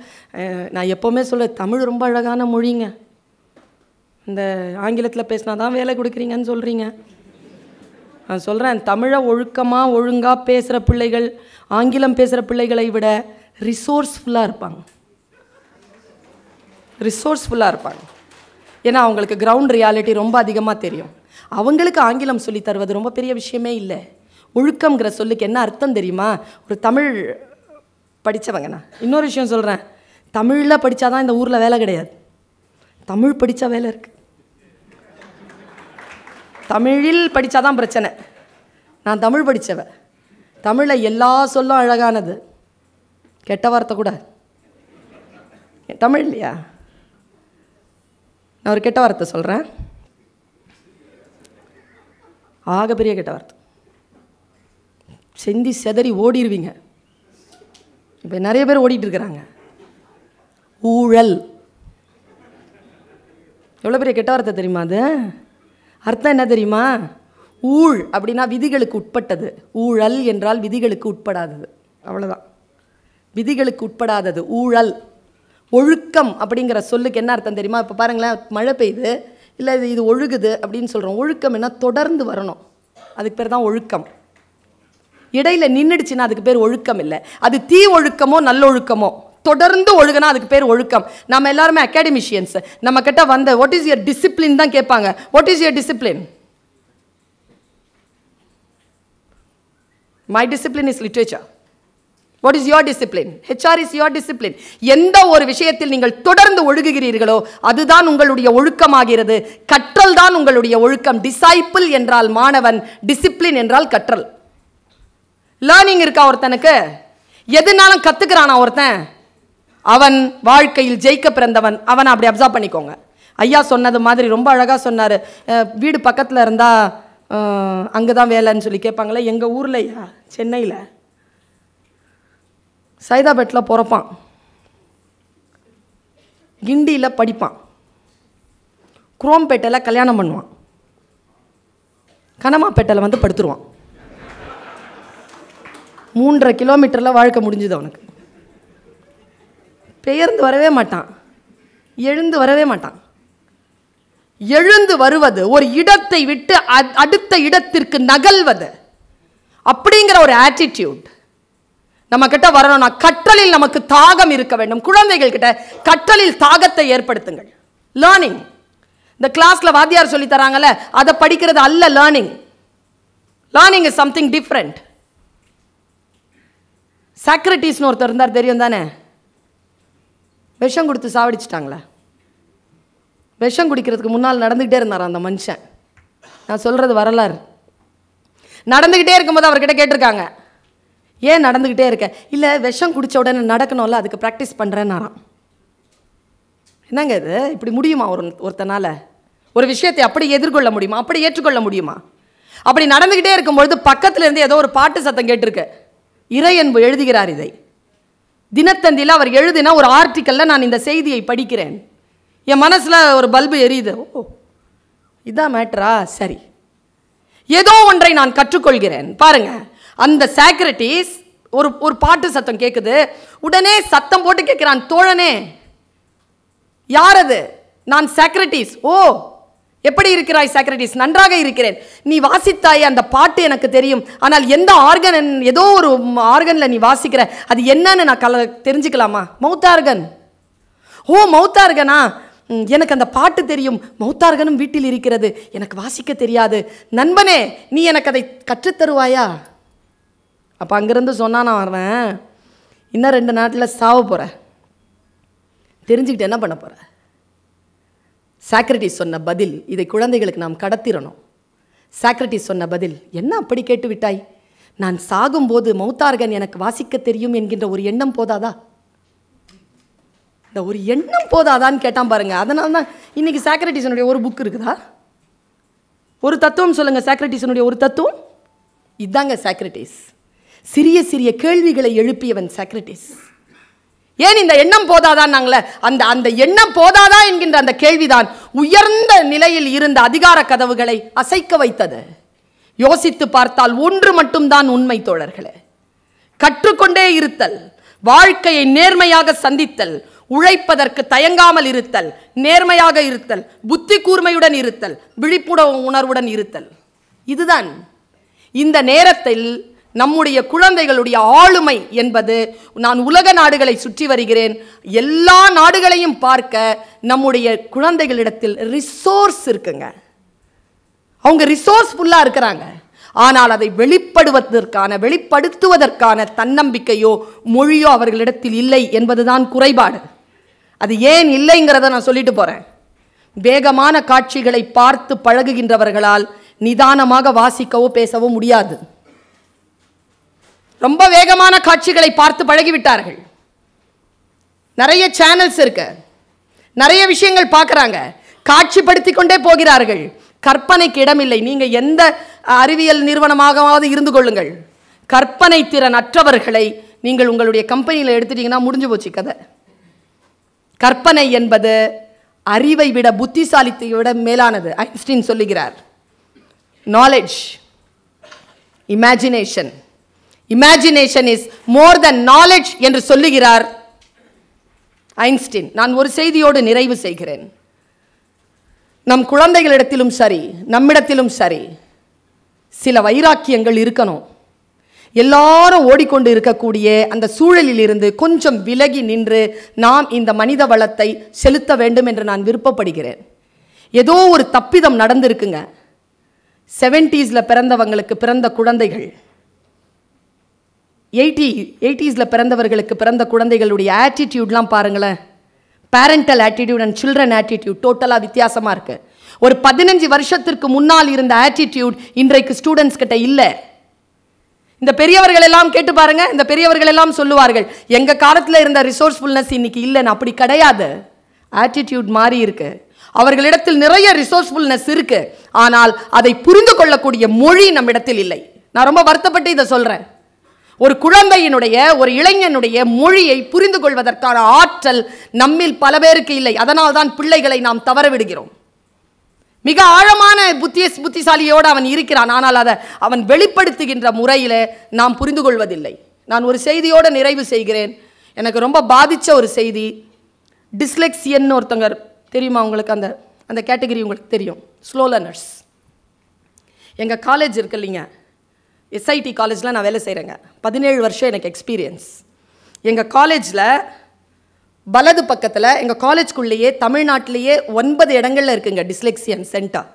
நான் எப்போவுமே சொல்ல, தமிழ் ரொம்ப அழகான மொழிங்க. இந்த ஆங்கிலத்தில் பேசினா தான் வேலை கொடுக்குறீங்கன்னு சொல்கிறீங்க. நான் சொல்கிறேன், தமிழை ஒழுக்கமாக ஒழுங்காக பேசுகிற பிள்ளைகள் ஆங்கிலம் பேசுகிற பிள்ளைகளை விட ரிசோர்ஸ்ஃபுல்லாக இருப்பாங்க. ரிசோர்ஸ்ஃபுல்லாக இருப்பாங்க. ஏன்னா அவங்களுக்கு கிரவுண்ட் ரியாலிட்டி ரொம்ப அதிகமாக தெரியும். அவங்களுக்கு ஆங்கிலம் சொல்லி தருவது ரொம்ப பெரிய விஷயமே இல்லை. ஒழுக்கம்ங்கிற சொல்லுக்கு என்ன அர்த்தம் தெரியுமா? ஒரு தமிழ் படித்தவங்க. நான் இன்னொரு விஷயம் சொல்கிறேன், தமிழில் படித்தாதான் இந்த ஊரில் வேலை கிடையாது. தமிழ் படித்தா வேலை இருக்குது. தமிழில் படித்தாதான் பிரச்சனை. நான் தமிழ் படித்தவ. தமிழில் எல்லா சொல்லும் அழகானது, கெட்ட வார்த்தை கூட தமிழ் இல்லையா? நான் ஒரு கெட்ட வார்த்தை சொல்கிறேன், ஆகப்பெரிய கெட்ட வார்த்தை, செந்தி செதறி ஓடிடுவீங்க. இப்போ நிறைய பேர் ஓடிட்டு இருக்கிறாங்க. ஊழல். எவ்வளோ பெரிய கெட்ட வார்த்தை தெரியுமா? அது அர்த்தம் என்ன தெரியுமா? ஊழ் அப்படின்னா விதிகளுக்கு உட்பட்டது. ஊழல் என்றால் விதிகளுக்கு உட்படாதது. அவ்வளோதான், விதிகளுக்கு உட்படாதது ஊழல். ஒழுக்கம் அப்படிங்கிற சொல்லுக்கு என்ன அர்த்தம் தெரியுமா? இப்போ பாருங்களேன், மழை பெய்யுது, இல்லை இது ஒழுகுது அப்படின்னு சொல்கிறோம். ஒழுக்கம் என்ன? தொடர்ந்து வரணும், அதுக்கு பேர் தான் ஒழுக்கம். இடையில நின்றுடுச்சுன்னா அதுக்கு பேர் ஒழுக்கம் இல்லை. அது தீ ஒழுக்கமோ நல்லொழுக்கமோ, தொடர்ந்து ஒழுகுனா அதுக்கு பேர் ஒழுக்கம். நம்ம எல்லாருமே அகாடமிஷியன்ஸ். நம்ம கிட்ட வந்து வாட் இஸ் யுவர் டிசிப்ளின் தான் கேட்பாங்க. What is your discipline? My discipline is literature. What is your discipline? HR is your discipline. எந்த ஒரு விஷயத்தில் நீங்கள் தொடர்ந்து ஒழுகுகிறீர்களோ அதுதான் உங்களுடைய ஒழுக்கமாகிறது. கற்றல் தான் உங்களுடைய ஒழுக்கம். டிசைபிள் என்றால் மாணவன், டிசிப்ளின் என்றால் கற்றல். லேர்னிங் இருக்கா ஒருத்தனுக்கு? எதுனாலும் கத்துக்கிறானா ஒருத்தன், அவன் வாழ்க்கையில் ஜெயிக்க பிறந்தவன். அவனை அப்படி அப்சர்வ் பண்ணிக்கோங்க. ஐயா சொன்னது மாதிரி ரொம்ப அழகாக சொன்னார். வீடு பக்கத்தில் இருந்தால் அங்கே தான் வேலைன்னு சொல்லி கேட்பாங்களே. எங்கள் ஊர்லையா, சென்னையில் சைதாபேட்டில் பிறப்பான், கிண்டியில் படிப்பான், குரோம்பேட்டையில் கல்யாணம் பண்ணுவான், கனமாப்பேட்டையில் வந்து படுத்துருவான். 3.5 கிலோமீட்டரில் வாழ்க்கை முடிஞ்சுது அவனுக்கு. பெயர்ந்து வரவே மாட்டான், எழுந்து வரவே மாட்டான். எழுந்து வருவது, ஒரு இடத்தை விட்டு அடுத்த இடத்திற்கு நகல்வது அப்படிங்கிற ஒரு ஆட்டிடியூட் நம்ம கிட்ட வரணும்னா கற்றலில் நமக்கு தாகம் இருக்க வேண்டும். குழந்தைகள் கிட்ட கற்றலில் தாகத்தை ஏற்படுத்துங்கள். லேர்னிங், இந்த கிளாஸ்ல வாத்தியார் சொல்லி தராங்கல்ல, அதை படிக்கிறது அல்ல learning. Learning is something different. சாக்ரட்டிஸ்னு ஒருத்தர் இருந்தார், தெரியும் தானே? விஷம் கொடுத்து சாவடிச்சிட்டாங்களே. விஷம் குடிக்கிறதுக்கு முன்னால் நடந்துக்கிட்டே இருந்தார் அந்த மனுஷன். நான் சொல்கிறது வரலாறு. நடந்துக்கிட்டே இருக்கும்போது அவர்கிட்ட கேட்டிருக்காங்க, ஏன் நடந்துக்கிட்டே இருக்க? இல்லை, விஷம் குடித்த உடனே நடக்கணும்ல, அதுக்கு ப்ராக்டிஸ் பண்ணுறேன்னாராம். என்னங்க இது? இப்படி முடியுமா ஒருத்தனால? ஒரு விஷயத்தை அப்படி எதிர்கொள்ள முடியுமா? அப்படி ஏற்றுக்கொள்ள முடியுமா? அப்படி நடந்துக்கிட்டே இருக்கும்பொழுது பக்கத்தில் இருந்து ஏதோ ஒரு பாட்டு சத்தம் கேட்டிருக்கு. இறையன்பு எழுதுகிறார் இதை. தினத்தந்தியில் அவர் எழுதின ஒரு ஆர்டிக்கலில் நான் இந்த செய்தியை படிக்கிறேன். என் மனசில் ஒரு பல்பு எரியுது. ஓ, இதான் மேட்டரா? சரி, ஏதோ ஒன்றை நான் கற்றுக்கொள்கிறேன். பாருங்க, அந்த சாக்ரட்டிஸ் ஒரு பாட்டு சத்தம் கேட்குது. உடனே சத்தம் போட்டு கேட்கிறான், தோழனே யார் அது? நான் சாக்ரட்டிஸ். ஓ, எப்படி இருக்கிறாய் சாக்ரட்டிஸ்? நன்றாக இருக்கிறேன். நீ வாசித்தாய், அந்த பாட்டு எனக்கு தெரியும். ஆனால் எந்த ஆர்கன், ஏதோ ஒரு ஆர்கனில் நீ வாசிக்கிற, அது என்னன்னு நான் தெரிஞ்சுக்கலாமா? மவுத்தார்கன். ஓ, மவுத்தார்கனா? எனக்கு அந்த பாட்டு தெரியும், மவுத்தார்கனும் வீட்டில் இருக்கிறது, எனக்கு வாசிக்க தெரியாது. நண்பனே, நீ எனக்கு அதை கற்றுத்தருவாயா? அப்போ அங்கேருந்து சொன்னா, நான் வரேன், இன்னும் 2 நாட்டில் சாவ போகிறேன், தெரிஞ்சுக்கிட்டு என்ன பண்ண போகிறேன்? சாக்ரட்டிஸ் சொன்ன பதில், இதை குழந்தைகளுக்கு நாம் கடத்திடணும். சாக்ரட்டிஸ் சொன்ன பதில் என்ன? அப்படி கேட்டு விட்டாய்? நான் சாகும்போது மௌத்தார்கன் எனக்கு வாசிக்க தெரியும் என்கின்ற ஒரு எண்ணம் போதாதா? இந்த ஒரு எண்ணம் போதாதான்னு கேட்டான் பாருங்க. அதனால தான் இன்னைக்கு சாக்ரட்டிஸனுடைய ஒரு புக் இருக்குதா? ஒரு தத்துவம் சொல்லுங்க, சாக்ரட்டிஸனுடைய ஒரு தத்துவம். இதாங்க சாக்ரட்டிஸ். சிறிய சிறிய கேள்விகளை எழுப்பியவன் சாக்ரட்டிஸ். ஏன் இந்த எண்ணம் போதாதான் நாங்கள அந்த அந்த எண்ணம் போதாதா என்கின்ற அந்த கேள்விதான் உயர்ந்த நிலையில் இருந்த அதிகார கதவுகளை அசைக்க வைத்தது. யோசித்து பார்த்தால் ஒன்று மட்டும்தான் உண்மை தோழர்களே, கற்றுக்கொண்டே இருத்தல், வாழ்க்கையை நேர்மையாக சந்தித்தல், உழைப்பதற்கு தயங்காமல் இருத்தல், நேர்மையாக இருத்தல், புத்தி கூர்மையுடன் இருத்தல், விழிப்புணர்வு உணர்வுடன் இருத்தல். இதுதான் இந்த நேரத்தில் நம்முடைய குழந்தைகளுடைய ஆளுமை என்பது. நான் உலக நாடுகளை சுற்றி வருகிறேன். எல்லா நாடுகளையும் பார்க்க நம்முடைய குழந்தைகளிடத்தில் ரிசோர்ஸ் இருக்குங்க. அவங்க ரிசோர்ஸ்ஃபுல்லா இருக்கிறாங்க. ஆனால் அதை வெளிப்படுத்துவதற்கான தன்னம்பிக்கையோ மொழியோ அவர்களிடத்தில் இல்லை என்பதுதான் குறைபாடு. அது ஏன் இல்லைங்கிறத நான் சொல்லிட்டு போறேன். வேகமான காட்சிகளை பார்த்து பழகுகின்றவர்களால் நிதானமாக வாசிக்கவோ பேசவோ முடியாது. ரொம்ப வேகமான காட்சிகளை பார்த்து பழகிவிட்டார்கள். நிறைய சேனல்ஸ் இருக்கு, நிறைய விஷயங்கள் பார்க்குறாங்க, காட்சிப்படுத்தி கொண்டே போகிறார்கள். கற்பனைக்கு இடமில்லை. நீங்க எந்த அறிவியல் நிறுவனமாகவாவது இருந்து கொள்ளுங்கள், கற்பனை திறன் அற்றவர்களை நீங்கள் உங்களுடைய கம்பெனியில் எடுத்துட்டீங்கன்னா முடிஞ்சு போச்சு கதை. கற்பனை என்பது அறிவை விட புத்திசாலித்தை விட மேலானது. ஐன்ஸ்டீன் சொல்லுகிறார், knowledge imagination, imagination is more then knowledge என்று சொல்லுகிறார் ஐன்ஸ்டீன். நான் ஒரு செய்தியோடு நிறைவு செய்கிறேன். நம் குழந்தைகளிடத்திலும் சரி, நம்மிடத்திலும் சரி, சில வைராக்கியங்கள் இருக்கணும். எல்லாரும் ஓடிக்கொண்டு இருக்கக்கூடிய அந்த சூழலில் இருந்து கொஞ்சம் விலகி நின்று நாம் இந்த மனித வளத்தை செலுத்த வேண்டும் என்று நான் விருப்பப்படுகிறேன். ஏதோ ஒரு தப்பிதம் நடந்திருக்குங்க. 70s பிறந்தவங்களுக்கு பிறந்த குழந்தைகள், 80s பிறந்தவர்களுக்கு பிறந்த குழந்தைகளுடைய ஆட்டிடியூட்லாம் பாருங்களேன். Parental attitude and children attitude டோட்டலாக வித்தியாசமாக இருக்குது. ஒரு 15 வருஷத்திற்கு முன்னால் இருந்த ஆட்டிடியூட் இன்றைக்கு ஸ்டூடெண்ட்ஸ் கிட்ட இல்லை. இந்த பெரியவர்கள் எல்லாம் கேட்டு பாருங்க. இந்த பெரியவர்கள் எல்லாம் சொல்லுவார்கள், எங்க காலத்தில் இருந்த ரிசோர்ஸ்ஃபுல்னஸ் இன்னைக்கு இல்லைன்னு. அப்படி கிடையாது. ஆட்டிடியூட் மாறி இருக்கு. அவர்களிடத்தில் நிறைய ரிசோர்ஸ்ஃபுல்னஸ் இருக்கு, ஆனால் அதை புரிந்து கொள்ளக்கூடிய மொழி நம்மிடத்தில் இல்லை. நான் ரொம்ப வருத்தப்பட்டு இதை சொல்றேன். ஒரு குழந்தையினுடைய, ஒரு இளைஞனுடைய மொழியை புரிந்து கொள்வதற்கான ஆற்றல் நம்மில் பல பேருக்கு இல்லை. அதனால் தான் பிள்ளைகளை நாம் தவற விடுகிறோம். மிக ஆழமான புத்திசாலியோடு அவன் இருக்கிறான், ஆனால் அதை அவன் வெளிப்படுத்துகின்ற முறையில் நாம் புரிந்து கொள்வதில்லை. நான் ஒரு செய்தியோடு நிறைவு செய்கிறேன். எனக்கு ரொம்ப பாதித்த ஒரு செய்தி. டிஸ்லெக்சியன்னு ஒருத்தங்க தெரியுமா உங்களுக்கு? அந்த அந்த கேட்டகரி உங்களுக்கு தெரியும், ஸ்லோ லேர்னர்ஸ். எங்கள் காலேஜ் இருக்கு இல்லைங்க, எஸ்ஐடி காலேஜில் நான் வேலை செய்கிறேங்க. 17 வருஷம் எனக்கு எக்ஸ்பீரியன்ஸ். எங்கள் காலேஜில் வலது பக்கத்தில், எங்கள் காலேஜ்குள்ளேயே தமிழ்நாட்டிலேயே 9 இடங்களில் இருக்குங்க டிஸ்லெக்சியன் சென்டர்.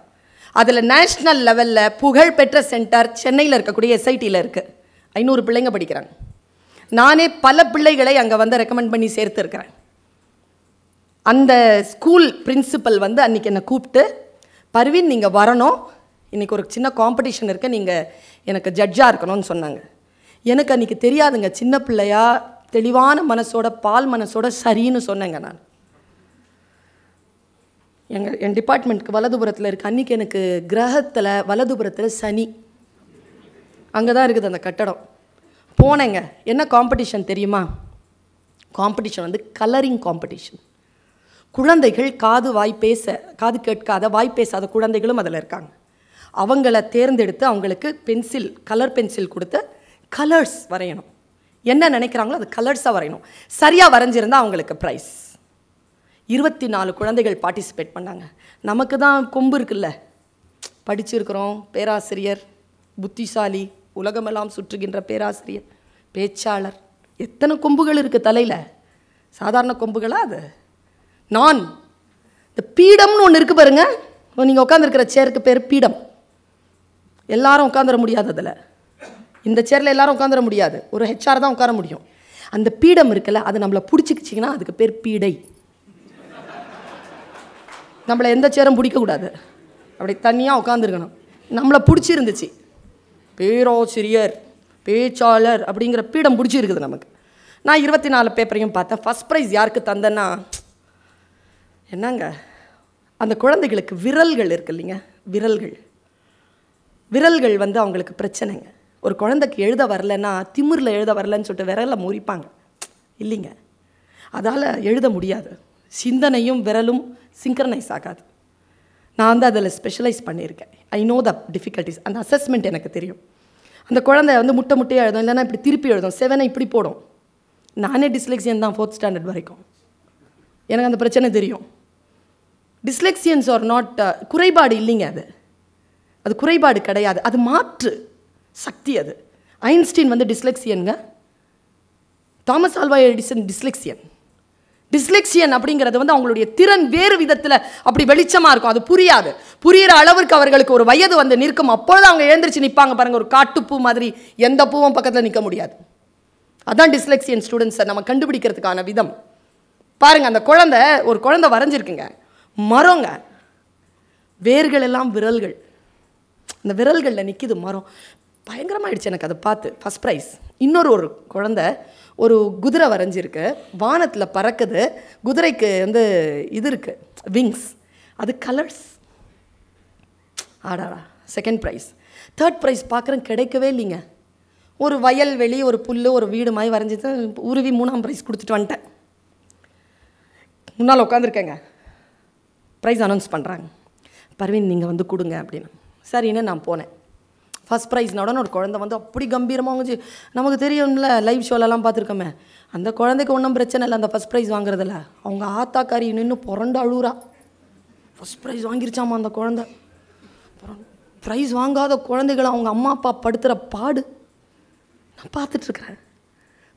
அதில் நேஷ்னல் லெவலில் புகழ்பெற்ற சென்டர் சென்னையில் இருக்கக்கூடிய எஸ்ஐடியில் இருக்குது. 500 பிள்ளைங்க படிக்கிறாங்க. நானே பல பிள்ளைகளை அங்கே வந்து ரெக்கமெண்ட் பண்ணி சேர்த்துருக்கிறேன். அந்த ஸ்கூல் பிரின்சிபல் வந்து அன்றைக்கி என்னை கூப்பிட்டு, பர்வீன் நீங்கள் வரணும், இன்றைக்கி ஒரு சின்ன காம்படிஷன் இருக்குது, நீங்கள் எனக்கு ஜட்ஜாக இருக்கணும்னு சொன்னாங்க. எனக்கு அன்றைக்கி தெரியாதுங்க, சின்ன பிள்ளையா தெளிவான மனசோட, பால் மனசோட சரின்னு சொன்னேங்க. நான் என் டிபார்ட்மெண்ட்டுக்கு வலதுபுறத்தில் இருக்குது. அன்றைக்கி எனக்கு கிரகத்தில் வலதுபுறத்தில் சனி, அங்கே தான் இருக்குது அந்த கட்டடம். போனேங்க. என்ன காம்படிஷன் தெரியுமா? காம்படிஷன் வந்து கலரிங் காம்படிஷன். குழந்தைகள் காது கேட்காத, வாய் பேசாத குழந்தைகளும் அதில் இருக்காங்க. அவங்கள தேர்ந்தெடுத்து அவங்களுக்கு கலர் பென்சில் கொடுத்து கலர்ஸ் வரையணும். என்ன நினைக்கிறாங்களோ அது கலர்ஸாக வரையணும். சரியாக வரைஞ்சிருந்தால் அவங்களுக்கு ப்ரைஸ். 24 குழந்தைகள் பார்ட்டிசிபேட் பண்ணாங்க. நமக்கு தான் கொம்பு இருக்குல்ல, படிச்சிருக்கிறோம், பேராசிரியர், புத்திசாலி, உலகமெல்லாம் சுற்றுகின்ற பேராசிரியர், பேச்சாளர், எத்தனை கொம்புகள் இருக்குது தலையில். சாதாரண கொம்புகளா அது? நான் இந்த பீடம்னு ஒன்று இருக்குது பாருங்க. நீங்கள் உட்காந்துருக்கிற சேருக்கு பேர் பீடம். எல்லாரும் உட்காந்துட முடியாது. அதில் இந்த சேரில் எல்லாரும் உட்காந்துட முடியாது. ஒரு ஹெச்ஆர் தான் உட்கார முடியும். அந்த பீடம் இருக்குல்ல, அது நம்மளை பிடிச்சிக்கிச்சிங்கன்னா அதுக்கு பேர் பீடை. நம்மளை எந்த சேரும் பிடிக்கக்கூடாது, அப்படி தனியாக உட்காந்துருக்கணும். நம்மளை பிடிச்சிருந்துச்சு, பேராசிரியர் பேச்சாளர் அப்படிங்கிற பீடம் பிடிச்சிருக்குது நமக்கு. நான் 24 பேப்பரையும் பார்த்தேன். ஃபஸ்ட் ப்ரைஸ் யாருக்கு தந்தேன்னா, என்னங்க அந்த குழந்தைகளுக்கு விரல்கள் இருக்கு இல்லைங்க, விரல்கள் வந்து அவங்களுக்கு பிரச்சனைங்க. ஒரு குழந்தைக்கு எழுத வரலன்னா, திமிரில் எழுத வரலன்னு சொல்லிட்டு விரலில் முறிப்பாங்க இல்லைங்க, அதால் எழுத முடியாது. சிந்தனையும் விரலும் சிங்க்ரனைஸ் ஆகாது. நான் வந்து அதில் ஸ்பெஷலைஸ் பண்ணியிருக்கேன். I know the difficulties. அந்த அசஸ்மெண்ட் எனக்கு தெரியும். அந்த குழந்தை வந்து முட்டையாக எழுதும், இல்லைன்னா இப்படி திருப்பி எழுதும், 7 இப்படி போடும். நானே டிஸ்லெக்சியன் தான் 4th ஸ்டாண்டர்ட் வரைக்கும். எனக்கு அந்த பிரச்சனை தெரியும். டிஸ்லெக்சியன்ஸ் ஆர் நாட் குறைபாடு இல்லைங்க, அது குறைபாடு கிடையாது, அது மாற்று சக்தி. அது ஐன்ஸ்டீன் வந்து டிஸ்லெக்சியனுங்க, தாமஸ் ஆல்வா எடிசன் டிஸ்லெக்சியன் அப்படிங்கிறது வந்து அவங்களுடைய திறன் வேறு விதத்தில் அப்படி வெளிச்சமாக இருக்கும். அது புரியாது. புரிகிற அளவுக்கு அவர்களுக்கு ஒரு வயது வந்து நிற்கும். அப்பொழுது அவங்க எழுந்திரிச்சு நிற்பாங்க பாருங்கள், ஒரு காட்டுப்பூ மாதிரி. எந்த பூவும் பக்கத்தில் நிற்க முடியாது. அதான் டிஸ்லெக்சியன் ஸ்டூடெண்ட்ஸை நம்ம கண்டுபிடிக்கிறதுக்கான விதம் பாருங்கள். அந்த ஒரு குழந்தை வரைஞ்சிருக்குங்க, மரங்க, வேர்கள் எல்லாம் விரல்கள், அந்த விரல்களில் நிற்கிது மரம். பயங்கரமாகிடுச்சு எனக்கு அதை பார்த்து. First prize. ஒரு குழந்தை ஒரு குதிரை வரைஞ்சிருக்கு, வானத்தில் பறக்குது. குதிரைக்கு வந்து இது இருக்குது, விங்ஸ், அது கலர்ஸ். ஆடாடா, செகண்ட் ப்ரைஸ். தேர்ட் ப்ரைஸ் பார்க்குறேன், கிடைக்கவே இல்லைங்க. ஒரு வயல்வெளி, ஒரு புல், ஒரு வீடு மாதிரி வரைஞ்சிட்டு உருவி 3ஆம் ப்ரைஸ் கொடுத்துட்டு வந்துட்டேன். முன்னால் உட்காந்துருக்கேங்க, ப்ரைஸ் அனௌன்ஸ் பண்ணுறாங்க. பர்வீன் நீங்கள் வந்து கொடுங்க அப்படின்னு. சரின்னு நான் போனேன். ஃபஸ்ட் ப்ரைஸ்ன உடனே ஒரு குழந்தை வந்து அப்படி கம்பீரமாக வந்துச்சு. நமக்கு தெரியும்ல, லைவ் ஷோலெல்லாம் பார்த்துருக்கோமே. அந்த குழந்தைக்கு ஒன்றும் பிரச்சனை இல்லை அந்த ஃபஸ்ட் ப்ரைஸ் வாங்குறதில்ல. அவங்க ஆத்தாக்காரி நின்று புரண்டு அழுகுறா. ஃபஸ்ட் ப்ரைஸ் வாங்கிருச்சாமா அந்த குழந்தை. ப்ரைஸ் வாங்காத குழந்தைகளை அவங்க அம்மா அப்பா படுத்துகிற பாடு நான் பார்த்துட்ருக்குறேன்.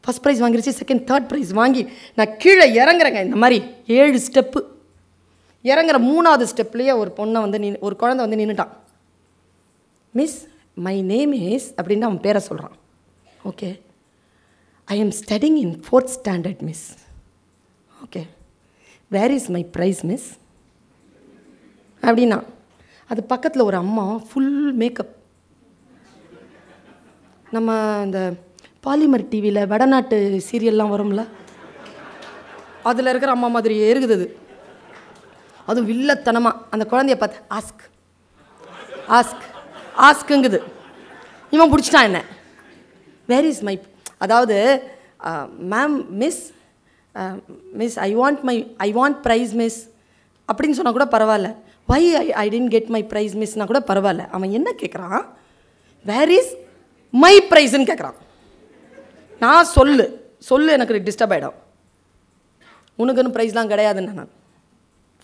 ஃபஸ்ட் ப்ரைஸ் வாங்கிருச்சு. செகண்ட், தேர்ட் ப்ரைஸ் வாங்கி நான் கீழே இறங்குறேங்க. இந்த மாதிரி 7 ஸ்டெப்பு இறங்குற 3ஆவது ஸ்டெப்லேயே ஒரு குழந்தை வந்து நின்றுட்டான். மிஸ், மை நேம் இஸ் அப்படின்னு அவன் பேரை சொல்கிறான். Okay, I am studying in 4th standard miss. Okay, where is my prize miss அப்படின்னா. அது பக்கத்தில் ஒரு அம்மா ஃபுல் மேக்கப். நம்ம இந்த பாலிமர் டிவியில் வடநாட்டு சீரியல்லாம் வரும்ல, அதில் இருக்கிற அம்மா மாதிரியே இருக்குது. அதுவும் வில்லத்தனமாக அந்த குழந்தைய பார்த்து ஆஸ்க்குங்குது. இவன் பிடிச்சிட்டான் என்ன, வேர் இஸ் மை, அதாவது ma'am miss I want prize miss அப்படின்னு சொன்னால் கூட பரவாயில்ல. Why I didn't get my prize மிஸ்னால் கூட பரவாயில்ல. அவன் என்ன கேட்குறான், வேர் இஸ் மை ப்ரைஸ்ன்னு கேட்குறான். நான் சொல்லு எனக்கு டிஸ்டர்ப் ஆகிடும். உனக்குன்னு ப்ரைஸ்லாம் கிடையாதுன்னு நான்,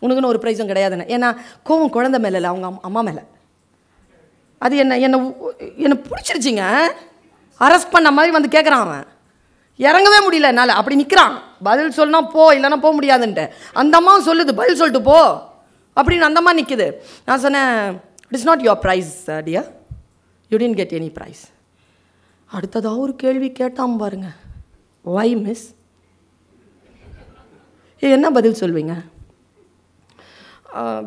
உனக்குன்னு ஒரு ப்ரைஸும் கிடையாதுன்னு. ஏன்னா கோவம் குழந்தை மேலே இல்லை, அவங்க அம்மா மேலே. அது என்னை பிடிச்சிருச்சிங்க. அரெஸ்ட் பண்ண மாதிரி வந்து கேட்குறான். அவன் இறங்கவே முடியல என்னால், அப்படி நிற்கிறான். பதில் சொன்னா போ, இல்லைன்னா போக முடியாதுன்ட்டு. அந்த அம்மாவும் சொல்லுது, பதில் சொல்லிட்டு போ அப்படின்னு. அந்த அம்மா நிற்குது. நான் சொன்னேன், it is not your prize dear, you didn't get any prize. அடுத்ததாக ஒரு கேள்வி கேட்டான் பாருங்க, வை மிஸ். என்ன பதில் சொல்வீங்க?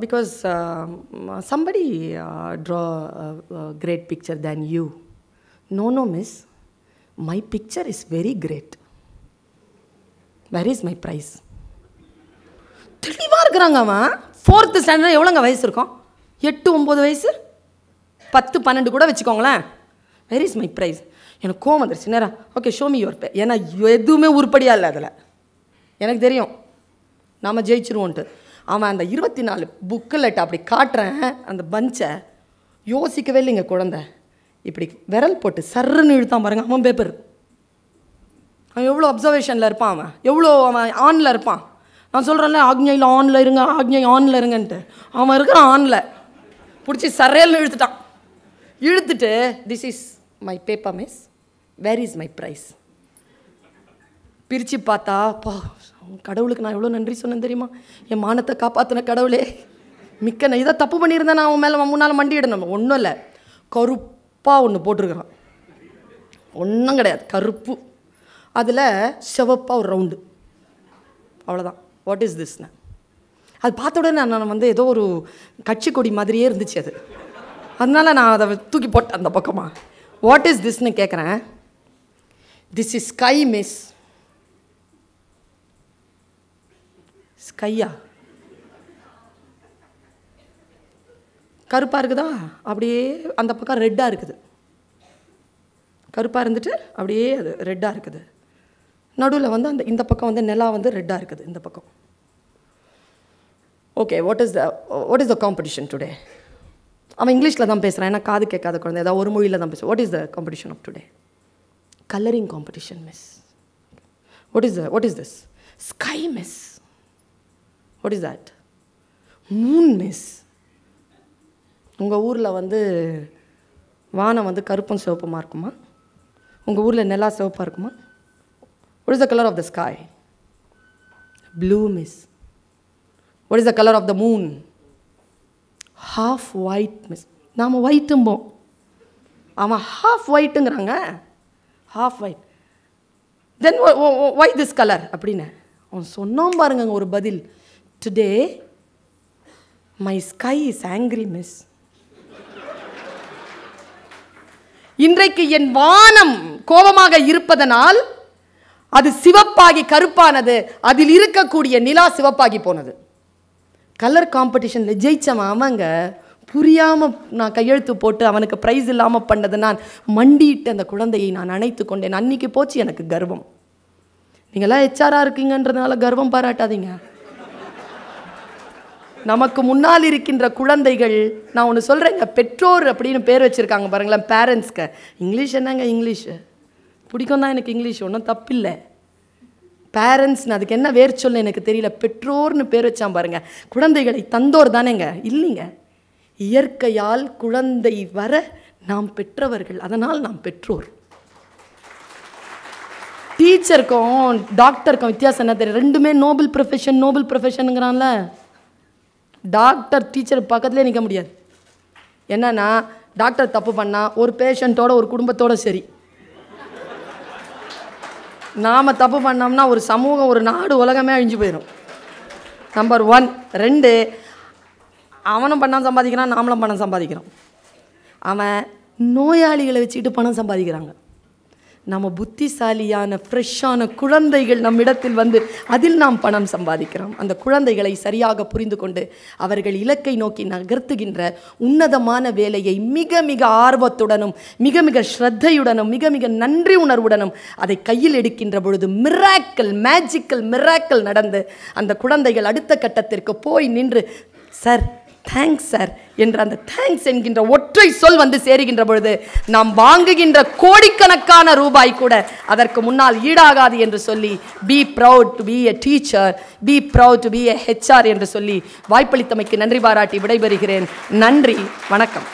Because somebody draw a great picture than you. No miss, my picture is very great. Where is my prize? தெளிவாக இருக்கிறாங்க. அவன் 4th ஸ்டாண்டர்ட். எவ்வளோங்க வயசு இருக்கும்? 8-9 வயசு, 10-12 கூட வச்சுக்கோங்களேன். Where is my prize? எனக்கு கோவம் வந்துருச்சு நேரம். Okay, show me your pay. ஏன்னா எதுவுமே உருப்படியாக இல்லை அதில். எனக்கு தெரியும் நாம் ஜெயிச்சிருவோன்ட்டு. அவன் அந்த 24 புக்கில் அப்படி காட்டுறேன் அந்த பஞ்சை. யோசிக்கவே இல்லைங்க குழந்தை. இப்படி விரல் போட்டு சர்ன்னு இழுத்தான் பாருங்க. அவன் பேப்பர். அவன் எவ்வளோ அப்சர்வேஷனில் இருப்பான், அவன் ஆனில் இருப்பான். நான் சொல்கிறேன்ல, ஆக்ஞையில் ஆனில் இருங்க, ஆக்ஞை ஆனில் இருங்கன்ட்டு. அவன் இருக்கிறான் ஆனில். பிடிச்சி சரையல்னு இழுத்துட்டான். இழுத்துட்டு, this is my paper miss, where is my prize. பிரித்து பார்த்தா, கடவுளுக்கு நான் எவ்வளோ நன்றி சொன்னேன் தெரியுமா? என் மானத்தை காப்பாற்றின கடவுளே மிக்க. நான் இதை தப்பு பண்ணியிருந்தேன், நான் அவன் மேலே முன்னால் மண்டியிடணும். ஒன்றும் இல்லை, கருப்பாக ஒன்று போட்டிருக்கிறான். ஒன்றும் கிடையாது, கருப்பு. அதில் சிவப்பாக ஒரு ரவுண்டு, அவ்வளோதான். வாட் இஸ் திஸ்ண்ணா? அது பார்த்த உடனே நான் ஏதோ ஒரு கட்சி கொடி மாதிரியே இருந்துச்சு அது. அதனால நான் அதை தூக்கி போட்டேன் அந்த பக்கமாக. வாட் இஸ் திஸ்ன்னு கேட்குறேன். This is sky miss. ஸ்கையா கருப்பாக இருக்குதா, அப்படியே அந்த பக்கம் ரெட்டாக இருக்குது. கருப்பாக இருந்துட்டு அப்படியே அது ரெட்டாக இருக்குது. நடுவில் வந்து அந்த இந்த பக்கம் வந்து நிலா வந்து ரெட்டாக இருக்குது இந்த பக்கம். Okay, what is the competition today? அவன் இங்கிலீஷில் தான் பேசுகிறான், ஏன்னா காது கேட்காத குழந்தை, ஏதாவது ஒரு மொழியில் தான் பேசுவான். What is the competition of today? Colouring competition miss. What is this? Sky miss. What is that? Moon miss. உங்கள் ஊரில் வந்து வானம் வந்து கருப்பும் சிவப்புமா இருக்குமா? உங்கள் ஊரில் நிலா சிவப்பாக இருக்குமா? What is the colour of the sky? Blue miss. What is the colour of the moon? Half white miss. நாம் ஒயிட்டும்போம், அவன் ஹாஃப் ஒயிட்டுங்கிறாங்க. Half white. Then why this colour அப்படின்னு அவன் சொன்னான் பாருங்க ஒரு பதில். Today my sky is angry miss. இன்றைக்கு என் வானம் கோபமாக இருப்பதனால் அது சிவப்பாகி கருப்பானது, அதில் இருக்கக்கூடிய நிலா சிவப்பாகி போனது. கலர் காம்படிஷனில் ஜெயிச்சவன் அவங்க புரியாமல் நான் கையெழுத்து போட்டு அவனுக்கு ப்ரைஸ் இல்லாமல் பண்ணது. நான் மண்டிட்டு அந்த குழந்தையை நான் அணைத்து கொண்டேன். அன்றைக்கி போச்சு எனக்கு கர்வம். நீங்களாம் ஹெச்ஆராக இருக்கீங்கன்றதுனால கர்வம் பாராட்டாதீங்க. நமக்கு முன்னால் இருக்கின்ற குழந்தைகள், நான் ஒன்று சொல்கிறேங்க, பெற்றோர் அப்படின்னு பேர் வச்சுருக்காங்க பாருங்களேன் பேரண்ட்ஸ்க்கு. இங்கிலீஷ் என்னங்க இங்கிலீஷு பிடிக்கும் தான் எனக்கு, இங்கிலீஷ் ஒன்றும் தப்பில்லை. பேரண்ட்ஸ்னு அதுக்கு என்ன வேர் சொல்ல எனக்கு தெரியல. பெற்றோர்னு பேர் வச்சான் பாருங்க. குழந்தைகளை தந்தோர் தானேங்க? இல்லைங்க, இயற்கையால் குழந்தை வர நாம் பெற்றவர்கள், அதனால் நாம் பெற்றோர். டீச்சருக்கும் டாக்டருக்கும் வித்தியாசம் என்ன தெரியும்? ரெண்டுமே நோபல் ப்ரொஃபஷனுங்கிறான்ல. டாக்டர் டீச்சர் பக்கத்துலேயே நிற்க முடியாது. என்னன்னா டாக்டர் தப்பு பண்ணால் ஒரு பேஷண்ட்டோட ஒரு குடும்பத்தோட சரி. நாம் தப்பு பண்ணோம்னா ஒரு சமூகம், ஒரு நாடு, உலகமே அழிஞ்சு போயிடும். நம்பர் 1. 2, அவனும் பணம் சம்பாதிக்கிறான், நாமளும் பணம் சம்பாதிக்கிறோம். அவன் நோயாளிகளை வச்சுக்கிட்டு பணம் சம்பாதிக்கிறாங்க. நம்ம புத்திசாலியான ஃப்ரெஷ்ஷான குழந்தைகள் நம்மிடத்தில் வந்து அதில் நாம் பணம் சம்பாதிக்கிறோம். அந்த குழந்தைகளை சரியாக புரிந்து கொண்டு அவர்கள் இலக்கை நோக்கி நகர்த்துகின்ற உன்னதமான வேலையை மிக மிக ஆர்வத்துடனும் மிக மிக ஸ்ரத்தையுடனும் மிக மிக நன்றி உணர்வுடனும் அதை கையில் எடுக்கின்ற பொழுது மேஜிக்கல் மிராக்கிள் நடந்து அந்த குழந்தைகள் அடுத்த கட்டத்திற்கு போய் நின்று சார் தேங்க்ஸ் சார் என்ற அந்த தேங்க்ஸ் என்கின்ற ஒற்றை சொல் வந்து சேருகின்ற பொழுது நாம் வாங்குகின்ற கோடிக்கணக்கான ரூபாய் கூட அதற்கு முன்னால் ஈடாகாது என்று சொல்லி B proud to be a teacher, B proud to be a HR என்று சொல்லி வாய்ப்பளித்தமைக்கு நன்றி பாராட்டி விடைபெறுகிறேன். நன்றி, வணக்கம்.